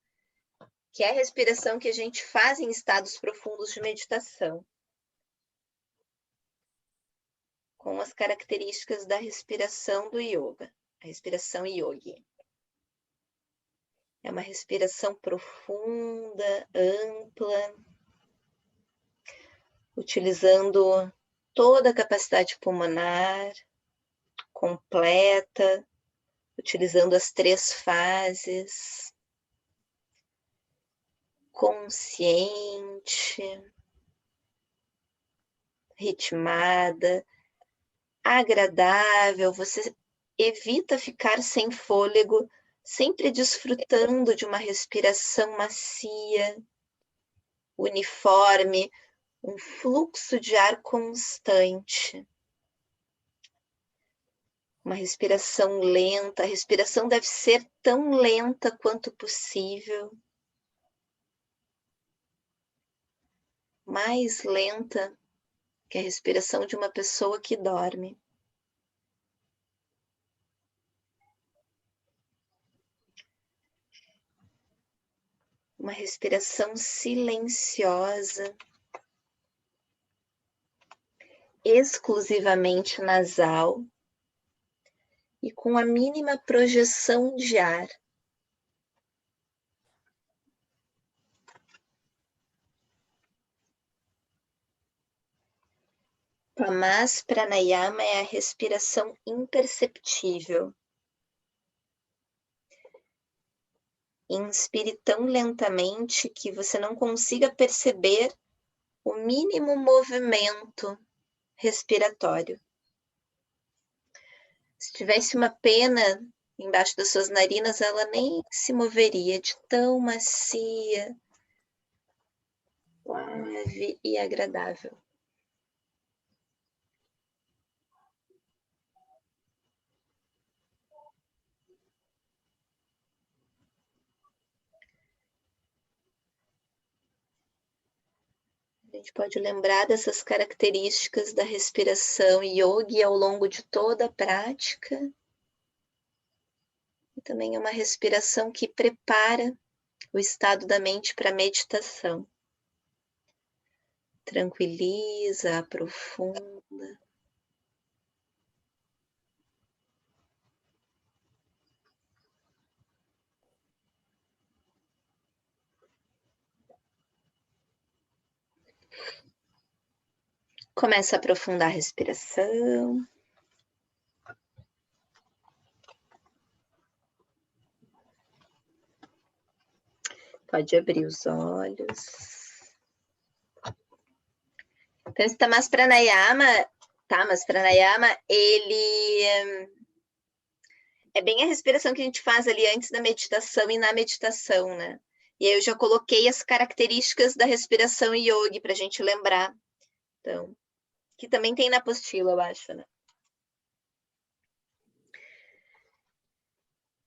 que é a respiração que a gente faz em estados profundos de meditação, com as características da respiração do yoga, a respiração yogi. É uma respiração profunda, ampla, utilizando toda a capacidade pulmonar completa, utilizando as 3 fases, consciente, ritmada, agradável. Você evita ficar sem fôlego, sempre desfrutando de uma respiração macia, uniforme, um fluxo de ar constante. Uma respiração lenta. A respiração deve ser tão lenta quanto possível. Mais lenta que a respiração de uma pessoa que dorme. Uma respiração silenciosa, exclusivamente nasal e com a mínima projeção de ar. Tamas Pranayama é a respiração imperceptível. Inspire tão lentamente que você não consiga perceber o mínimo movimento respiratório. Se tivesse uma pena embaixo das suas narinas, ela nem se moveria, de tão macia, suave e agradável. A gente pode lembrar dessas características da respiração yogi ao longo de toda a prática. E também é uma respiração que prepara o estado da mente para a meditação. Tranquiliza, aprofunda. Começa a aprofundar a respiração. Pode abrir os olhos. Então, esse Tamas Pranayama, ele é bem a respiração que a gente faz ali antes da meditação e na meditação, né? E aí eu já coloquei as características da respiração yogi para a gente lembrar. Então, que também tem na apostila, eu acho, né?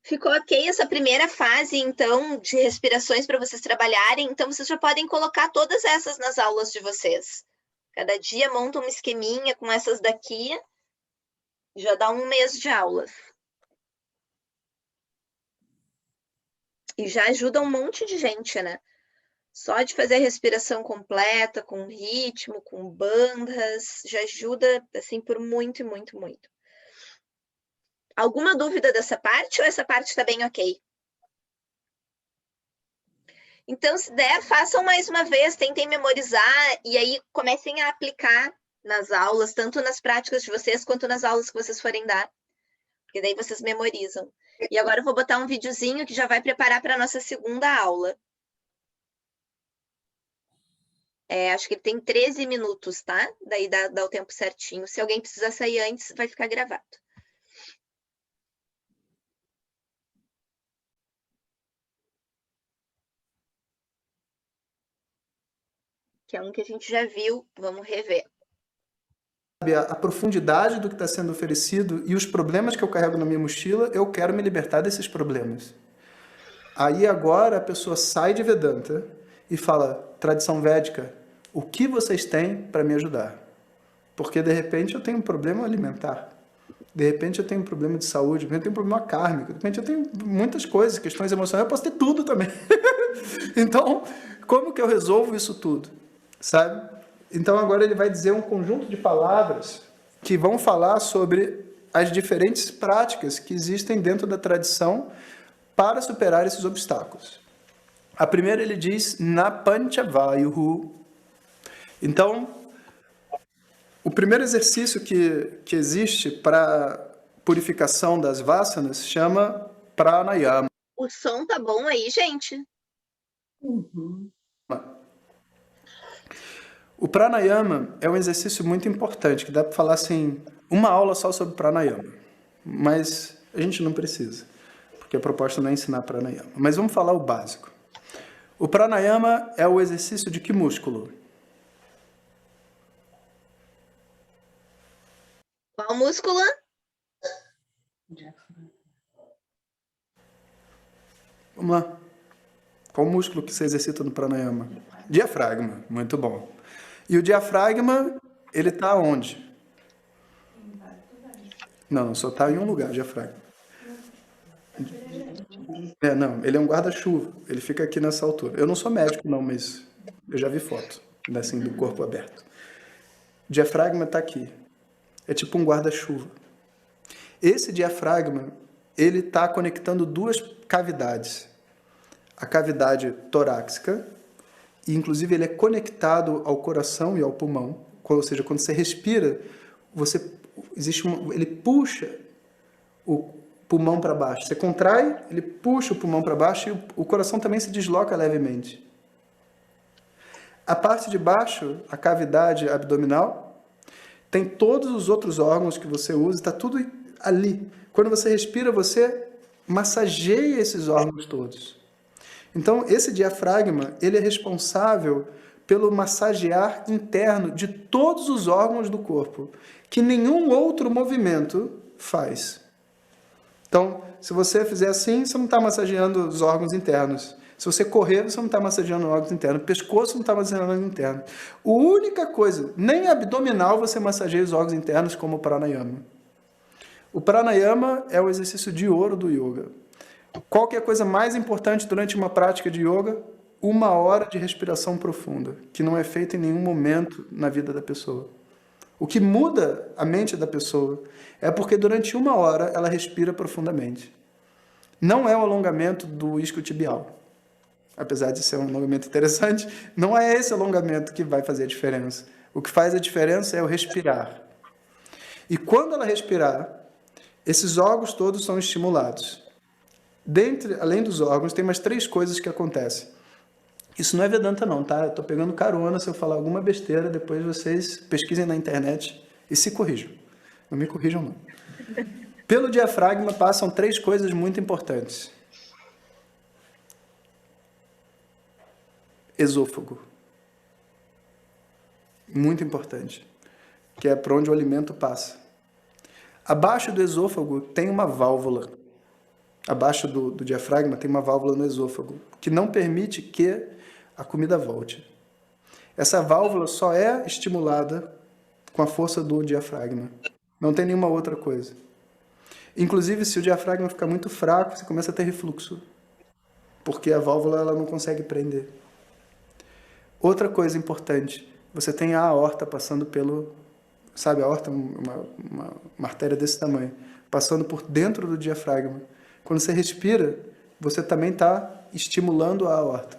Ficou ok essa primeira fase, então, de respirações para vocês trabalharem. Então, vocês já podem colocar todas essas nas aulas de vocês. Cada dia monta um esqueminha com essas daqui. Já dá um mês de aulas. E já ajuda um monte de gente, né? Só de fazer a respiração completa, com ritmo, com bandas, já ajuda, assim, por muito, muito, muito. Alguma dúvida dessa parte ou essa parte está bem ok? Então, se der, façam mais uma vez, tentem memorizar e aí comecem a aplicar nas aulas, tanto nas práticas de vocês quanto nas aulas que vocês forem dar. Porque daí vocês memorizam. E agora eu vou botar um videozinho que já vai preparar para a nossa segunda aula. Acho que ele tem 13 minutos, tá? Daí dá o tempo certinho. Se alguém precisar sair antes, vai ficar gravado. Que é um que a gente já viu, vamos rever. A profundidade do que está sendo oferecido e os problemas que eu carrego na minha mochila, eu quero me libertar desses problemas. Aí agora a pessoa sai de Vedanta e fala, tradição védica, o que vocês têm para me ajudar? Porque de repente eu tenho um problema alimentar, de repente eu tenho um problema de saúde, de repente eu tenho um problema kármico, de repente eu tenho muitas coisas, questões emocionais, eu posso ter tudo também. Então, como que eu resolvo isso tudo? Sabe? Então agora ele vai dizer um conjunto de palavras que vão falar sobre as diferentes práticas que existem dentro da tradição para superar esses obstáculos. A primeira ele diz na Panchavayuhu. Então, o primeiro exercício que existe para purificação das vasanas chama pranayama. O som tá bom aí, gente? Uhum. O pranayama é um exercício muito importante, que dá para falar assim, uma aula só sobre pranayama, mas a gente não precisa, porque a proposta não é ensinar pranayama. Mas vamos falar o básico. O pranayama é o exercício de que músculo? Qual músculo? Vamos lá. Qual músculo que você exercita no pranayama? Diafragma, muito bom. E o diafragma, ele está onde? Não, só está em um lugar, diafragma. Não, ele é um guarda-chuva. Ele fica aqui nessa altura. Eu não sou médico, não, mas eu já vi foto, assim, do corpo aberto. O diafragma está aqui. É tipo um guarda-chuva. Esse diafragma, ele está conectando duas cavidades. A cavidade torácica, e inclusive ele é conectado ao coração e ao pulmão, ou seja, quando você respira, ele puxa o pulmão para baixo. Você contrai, ele puxa o pulmão para baixo e o coração também se desloca levemente. A parte de baixo, a cavidade abdominal, tem todos os outros órgãos que você usa, está tudo ali. Quando você respira, você massageia esses órgãos todos. Então, esse diafragma, ele é responsável pelo massagear interno de todos os órgãos do corpo, que nenhum outro movimento faz. Então, se você fizer assim, você não está massageando os órgãos internos. Se você correr, você não está massageando os órgãos internos. Pescoço não está massageando os órgãos internos. A única coisa, nem abdominal você massageia os órgãos internos como o pranayama. O pranayama é o exercício de ouro do yoga. Qual que é a coisa mais importante durante uma prática de yoga? 1 hora de respiração profunda, que não é feita em nenhum momento na vida da pessoa. O que muda a mente da pessoa é porque durante 1 hora ela respira profundamente. Não é o alongamento do isquiotibial. Apesar de ser um alongamento interessante, não é esse alongamento que vai fazer a diferença. O que faz a diferença é o respirar. E quando ela respirar, esses órgãos todos são estimulados. Além dos órgãos, tem mais 3 coisas que acontecem. Isso não é Vedanta não, tá? Eu estou pegando carona, se eu falar alguma besteira, depois vocês pesquisem na internet e se corrijam. Não me corrijam, não. Pelo diafragma passam 3 coisas muito importantes. Esôfago. Muito importante. Que é para onde o alimento passa. Abaixo do esôfago tem uma válvula. Abaixo do diafragma tem uma válvula no esôfago, que não permite que a comida volte. Essa válvula só é estimulada com a força do diafragma. Não tem nenhuma outra coisa. Inclusive, se o diafragma ficar muito fraco, você começa a ter refluxo, porque a válvula ela não consegue prender. Outra coisa importante, você tem a aorta passando pelo... Sabe, a aorta é uma artéria desse tamanho, passando por dentro do diafragma. Quando você respira, você também está estimulando a aorta.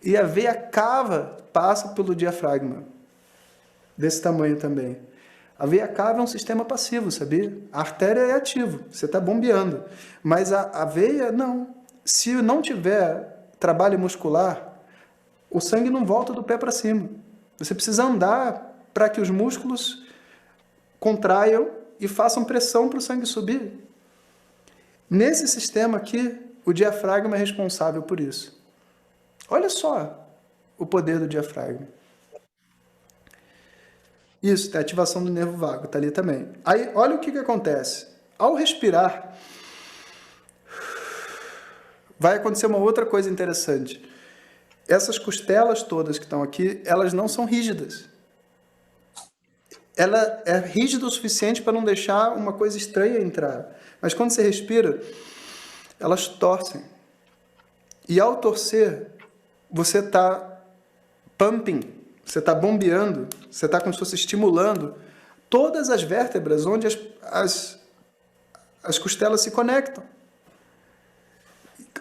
E a veia cava passa pelo diafragma, desse tamanho também. A veia cava é um sistema passivo, sabia? A artéria é ativo, você está bombeando. Mas a veia, não. Se não tiver trabalho muscular, o sangue não volta do pé para cima. Você precisa andar para que os músculos contraiam e façam pressão para o sangue subir. Nesse sistema aqui, o diafragma é responsável por isso. Olha só o poder do diafragma. Isso, tem a ativação do nervo vago, está ali também. Aí, olha o que acontece. Ao respirar, vai acontecer uma outra coisa interessante. Essas costelas todas que estão aqui, elas não são rígidas. Ela é rígida o suficiente para não deixar uma coisa estranha entrar. Mas quando você respira, elas torcem. E ao torcer, você está pumping, você está bombeando, você está como se fosse estimulando todas as vértebras onde as costelas se conectam.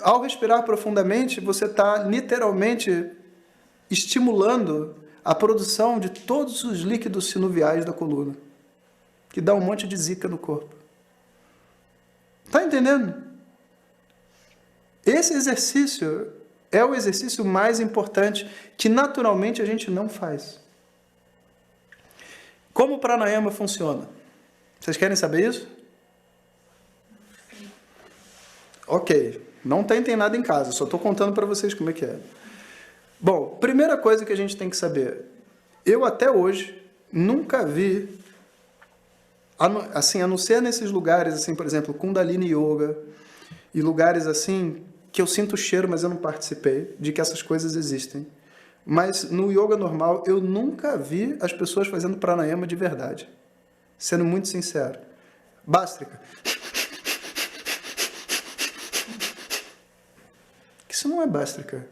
Ao respirar profundamente, você está literalmente estimulando a produção de todos os líquidos sinoviais da coluna, que dá um monte de zica no corpo. Está entendendo? Esse exercício é o exercício mais importante que naturalmente a gente não faz. Como o pranayama funciona? Vocês querem saber isso? Ok, não tentem nada em casa, só estou contando para vocês como é que é. Bom, primeira coisa que a gente tem que saber, eu até hoje nunca vi, assim, a não ser nesses lugares, assim, por exemplo, Kundalini Yoga, e lugares assim, que eu sinto o cheiro, mas eu não participei, de que essas coisas existem. Mas no yoga normal, eu nunca vi as pessoas fazendo pranayama de verdade. Sendo muito sincero. Bástrica. Isso não é bástrica.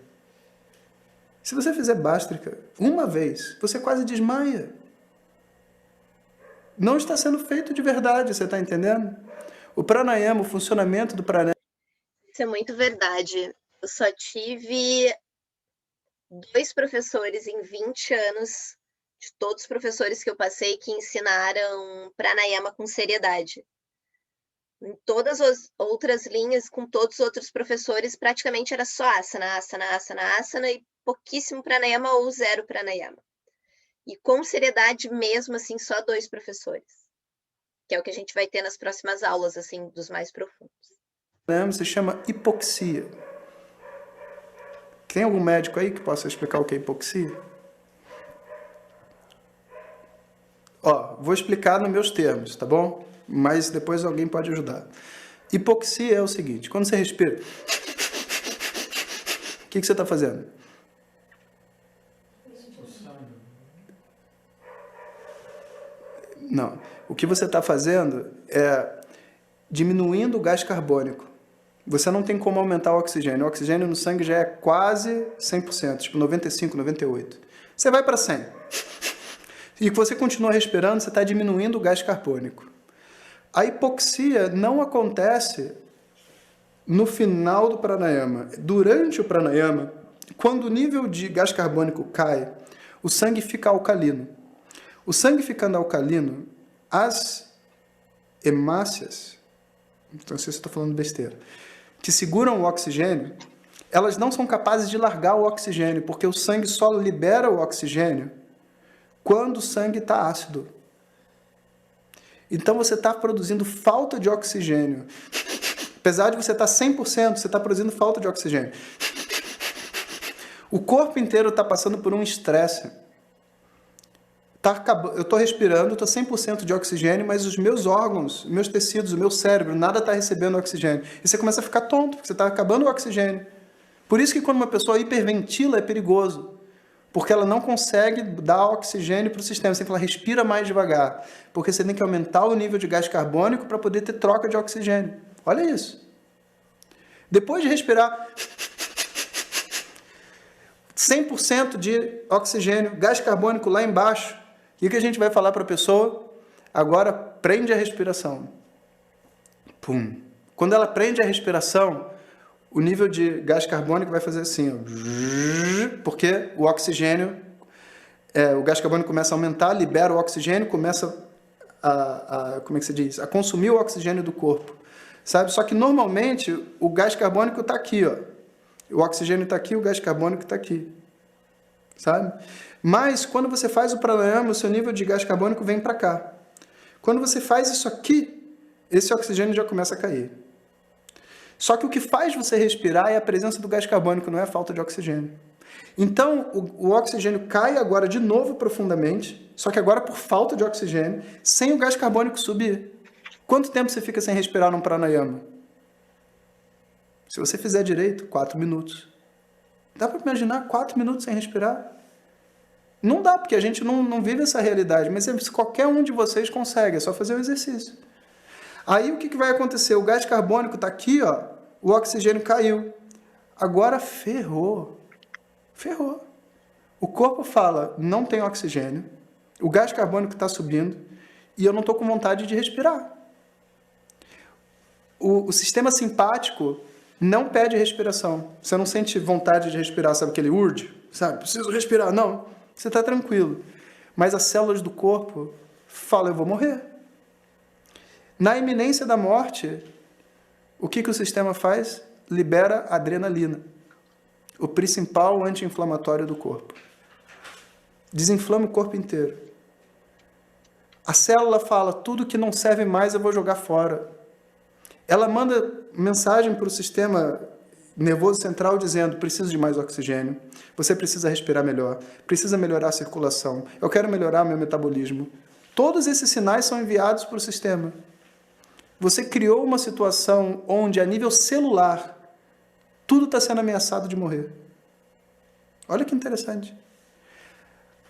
Se você fizer bástrica uma vez, você quase desmaia. Não está sendo feito de verdade, você está entendendo? O pranayama, o funcionamento do pranayama... Isso é muito verdade. Eu só tive 2 professores em 20 anos, de todos os professores que eu passei, que ensinaram pranayama com seriedade. Em todas as outras linhas, com todos os outros professores, praticamente era só asana, asana, asana, asana, e pouquíssimo pranayama ou 0 pranayama. E com seriedade mesmo, assim, só 2 professores. que é o que a gente vai ter nas próximas aulas, assim, dos mais profundos. Se chama hipoxia. Tem algum médico aí que possa explicar o que é hipoxia? Ó, vou explicar nos meus termos, tá bom? Mas depois alguém pode ajudar. Hipoxia é o seguinte, quando você respira, o que você está fazendo? Não. O que você está fazendo é diminuindo o gás carbônico. Você não tem como aumentar o oxigênio. O oxigênio no sangue já é quase 100%, tipo 95, 98. Você vai para 100. E você continua respirando, você está diminuindo o gás carbônico. A hipoxia não acontece no final do pranayama. Durante o pranayama, quando o nível de gás carbônico cai, o sangue fica alcalino. O sangue ficando alcalino, as hemácias, então não sei se eu estou falando besteira, que seguram o oxigênio, elas não são capazes de largar o oxigênio, porque o sangue só libera o oxigênio quando o sangue está ácido. Então você está produzindo falta de oxigênio. Apesar de você estar 100%, você está produzindo falta de oxigênio. O corpo inteiro está passando por um estresse. Eu estou respirando, estou 100% de oxigênio, mas os meus órgãos, meus tecidos, o meu cérebro, nada está recebendo oxigênio. E você começa a ficar tonto, porque você está acabando o oxigênio. Por isso que quando uma pessoa hiperventila é perigoso. Porque ela não consegue dar oxigênio para o sistema. Você tem que falar, respira mais devagar. Porque você tem que aumentar o nível de gás carbônico para poder ter troca de oxigênio. Olha isso. Depois de respirar 100% de oxigênio, gás carbônico lá embaixo, o que a gente vai falar para a pessoa? Agora prende a respiração. Pum. Quando ela prende a respiração, o nível de gás carbônico vai fazer assim, ó, porque o oxigênio, o gás carbônico começa a aumentar, libera o oxigênio, começa como é que se diz? A consumir o oxigênio do corpo, sabe? Só que normalmente o gás carbônico está aqui, ó. O oxigênio está aqui, o gás carbônico está aqui, sabe? Mas quando você faz o pranayama, o seu nível de gás carbônico vem para cá. Quando você faz isso aqui, esse oxigênio já começa a cair. Só que o que faz você respirar é a presença do gás carbônico, não é a falta de oxigênio. Então, o oxigênio cai agora de novo profundamente, só que agora por falta de oxigênio, sem o gás carbônico subir. Quanto tempo você fica sem respirar num pranayama? Se você fizer direito, 4 minutos. Dá para imaginar 4 minutos sem respirar? Não dá, porque a gente não vive essa realidade, mas qualquer um de vocês consegue, é só fazer o exercício. Aí o que vai acontecer? O gás carbônico está aqui, ó, o oxigênio caiu. Agora ferrou. Ferrou. O corpo fala, não tem oxigênio, o gás carbônico está subindo e eu não estou com vontade de respirar. O sistema simpático não pede respiração. Você não sente vontade de respirar, sabe aquele urge? Sabe, preciso respirar. Não, você está tranquilo. Mas as células do corpo falam, eu vou morrer. Na iminência da morte, o que o sistema faz? Libera adrenalina, o principal anti-inflamatório do corpo. Desinflama o corpo inteiro. A célula fala, tudo que não serve mais eu vou jogar fora. Ela manda mensagem para o sistema nervoso central dizendo, preciso de mais oxigênio, você precisa respirar melhor, precisa melhorar a circulação, eu quero melhorar meu metabolismo. Todos esses sinais são enviados para o sistema. Você criou uma situação onde, a nível celular, tudo está sendo ameaçado de morrer. Olha que interessante.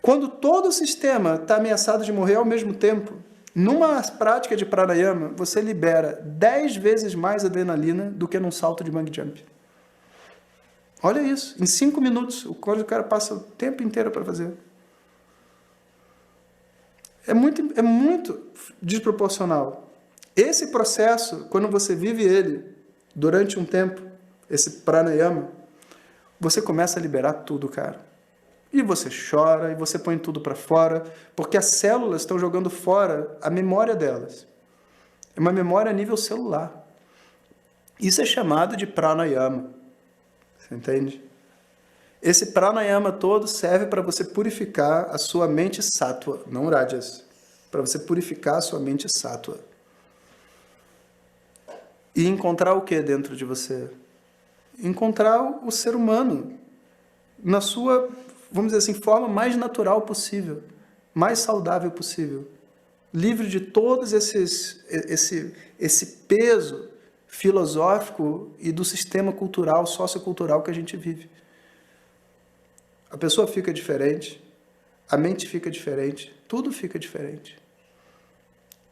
Quando todo o sistema está ameaçado de morrer ao mesmo tempo, numa prática de pranayama, você libera 10 vezes mais adrenalina do que num salto de bungee jump. Olha isso, em 5 minutos, o cara passa o tempo inteiro para fazer. É muito desproporcional. Esse processo, quando você vive ele durante um tempo, esse pranayama, você começa a liberar tudo, cara. E você chora, e você põe tudo para fora, porque as células estão jogando fora a memória delas. É uma memória a nível celular. Isso é chamado de pranayama. Você entende? Esse pranayama todo serve para você purificar a sua mente sattva, não rajas. Para você purificar a sua mente sattva. E encontrar o que dentro de você? Encontrar o ser humano na sua, vamos dizer assim, forma mais natural possível, mais saudável possível, livre de todos esse peso filosófico e do sistema cultural, sociocultural que a gente vive. A pessoa fica diferente, a mente fica diferente, tudo fica diferente.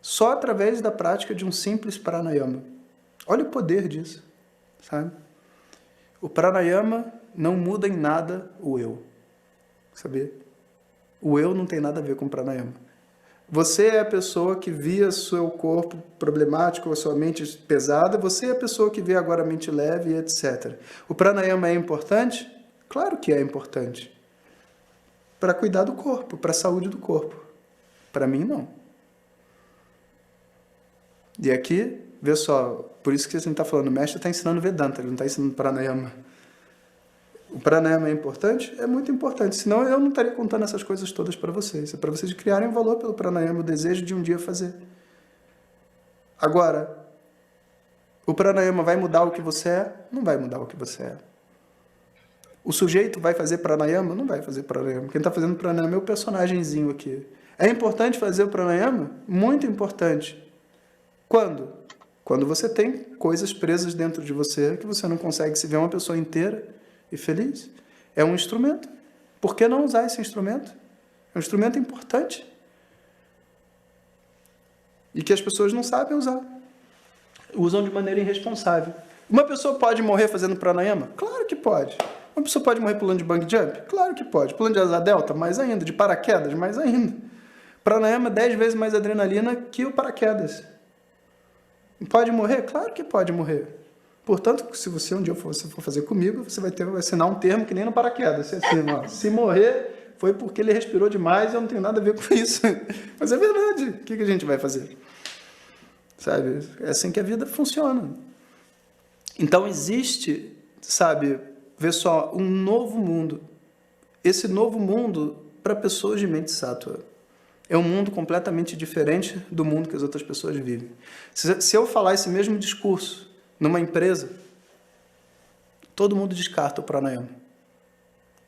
Só através da prática de um simples pranayama. Olha o poder disso, sabe? O pranayama não muda em nada o eu, sabia? O eu não tem nada a ver com o pranayama. Você é a pessoa que via seu corpo problemático, a sua mente pesada, você é a pessoa que vê agora a mente leve, etc. O pranayama é importante? Claro que é importante. Para cuidar do corpo, para a saúde do corpo. Para mim, não. E aqui, vê só, por isso que a gente está falando, o mestre está ensinando Vedanta, ele não está ensinando pranayama. O pranayama é importante? É muito importante, senão eu não estaria contando essas coisas todas para vocês. É para vocês criarem valor pelo pranayama, o desejo de um dia fazer. Agora, o pranayama vai mudar o que você é? Não vai mudar o que você é. O sujeito vai fazer pranayama? Não vai fazer pranayama. Quem está fazendo pranayama é o personagemzinho aqui. É importante fazer o pranayama? Muito importante. Quando? Quando você tem coisas presas dentro de você que você não consegue se ver uma pessoa inteira e feliz. É um instrumento. Por que não usar esse instrumento? É um instrumento importante. E que as pessoas não sabem usar. Usam de maneira irresponsável. Uma pessoa pode morrer fazendo pranayama? Claro que pode. Uma pessoa pode morrer pulando de bungee jump? Claro que pode. Pulando de asa delta? Mais ainda. De paraquedas? Mais ainda. Pranayama é 10 vezes mais adrenalina que o paraquedas. Pode morrer? Claro que pode morrer. Portanto, se você um dia for fazer comigo, você vai assinar um termo que nem no paraquedas. Você assina, ó, se morrer, foi porque ele respirou demais e eu não tenho nada a ver com isso. Mas é verdade. O que a gente vai fazer? Sabe? É assim que a vida funciona. Então existe, sabe, vê só, um novo mundo. Esse novo mundo para pessoas de mente sátua. É um mundo completamente diferente do mundo que as outras pessoas vivem. Se eu falar esse mesmo discurso numa empresa, todo mundo descarta o pranayama.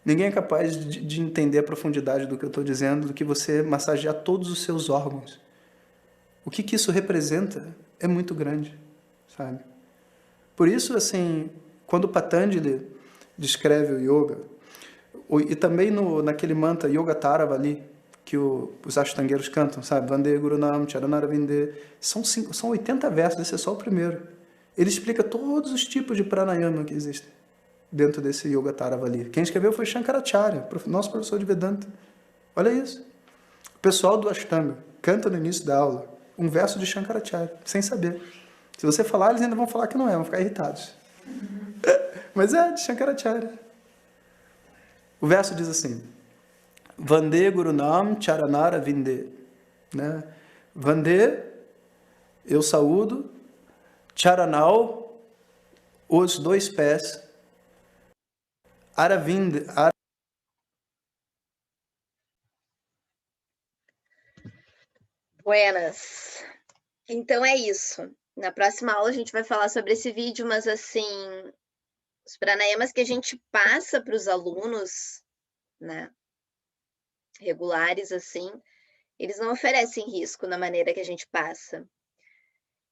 Ninguém é capaz de entender a profundidade do que eu estou dizendo, do que você massagear todos os seus órgãos. O que isso representa é muito grande, sabe? Por isso, assim, quando Patanjali descreve o yoga, e também naquele mantra Yoga Tarava ali, que os ashtangueiros cantam, sabe? Vande Gurunam Charanarvinde. São 80 versos, esse é só o primeiro. Ele explica todos os tipos de pranayama que existem dentro desse Yoga Tarava ali. Quem escreveu foi Shankaracharya, nosso professor de Vedanta. Olha isso. O pessoal do Ashtanga canta no início da aula um verso de Shankaracharya, sem saber. Se você falar, eles ainda vão falar que não é, vão ficar irritados. Mas é de Shankaracharya. O verso diz assim: Vande Gurunam Charanara Vinde. Né? Vande, eu saúdo, Charanal, os dois pés, Aravinde. Buenas. Então é isso. Na próxima aula a gente vai falar sobre esse vídeo, mas assim, os pranayamas que a gente passa para os alunos, né, regulares assim, eles não oferecem risco na maneira que a gente passa.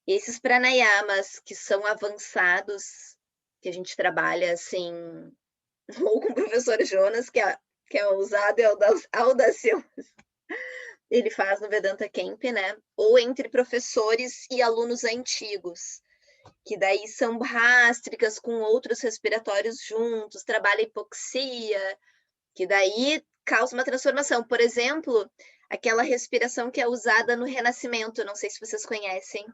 E esses pranayamas que são avançados, que a gente trabalha assim, ou com o professor Jonas, que é ousado e audacioso, ele faz no Vedanta Camp, né? Ou entre professores e alunos antigos, que daí são bhástricas com outros respiratórios juntos, trabalha hipoxia, que daí causa uma transformação. Por exemplo, aquela respiração que é usada no Renascimento, não sei se vocês conhecem.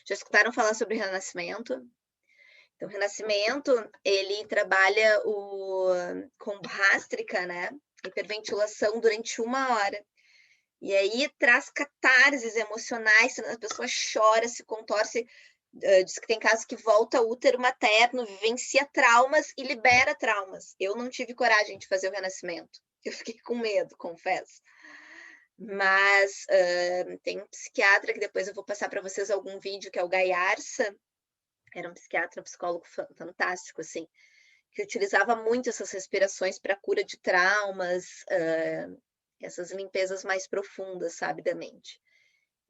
Já escutaram falar sobre o Renascimento? Então, o Renascimento, ele trabalha com bhástrika, né? Hiperventilação durante 1 hora. E aí traz catarses emocionais, a pessoa chora, se contorce, diz que tem casos que volta ao útero materno, vivencia traumas e libera traumas. Eu não tive coragem de fazer o Renascimento. Eu fiquei com medo, confesso. Mas tem um psiquiatra que depois eu vou passar para vocês algum vídeo, que é o Gaiarsa. Era um psiquiatra, um psicólogo fantástico, assim, que utilizava muito essas respirações para cura de traumas, essas limpezas mais profundas, sabe, da mente.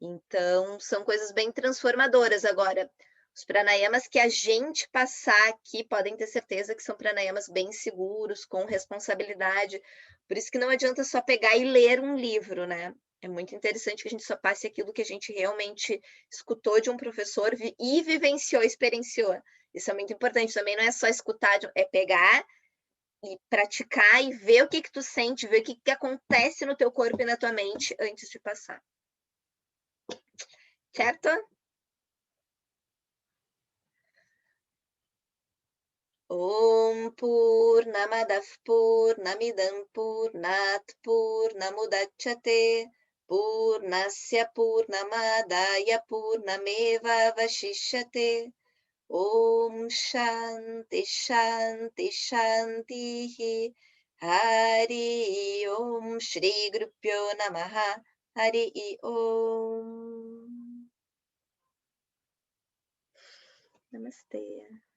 Então, são coisas bem transformadoras. Agora, os pranayamas que a gente passar aqui, podem ter certeza que são pranayamas bem seguros, com responsabilidade. Por isso que não adianta só pegar e ler um livro, né? É muito interessante que a gente só passe aquilo que a gente realmente escutou de um professor e vivenciou, experienciou. Isso é muito importante. Também não é só escutar, é pegar e praticar e ver o que tu sente, ver o que acontece no teu corpo e na tua mente antes de passar. Certo? Om Purnamadav Purnamidam Purnat Purnamudachyate Purnasya Purnamadaya Purnameva Vashishyate. Om Shanti Shanti Shanti Hari Om Shri Gurupyo Namaha Hari Om. Namastê.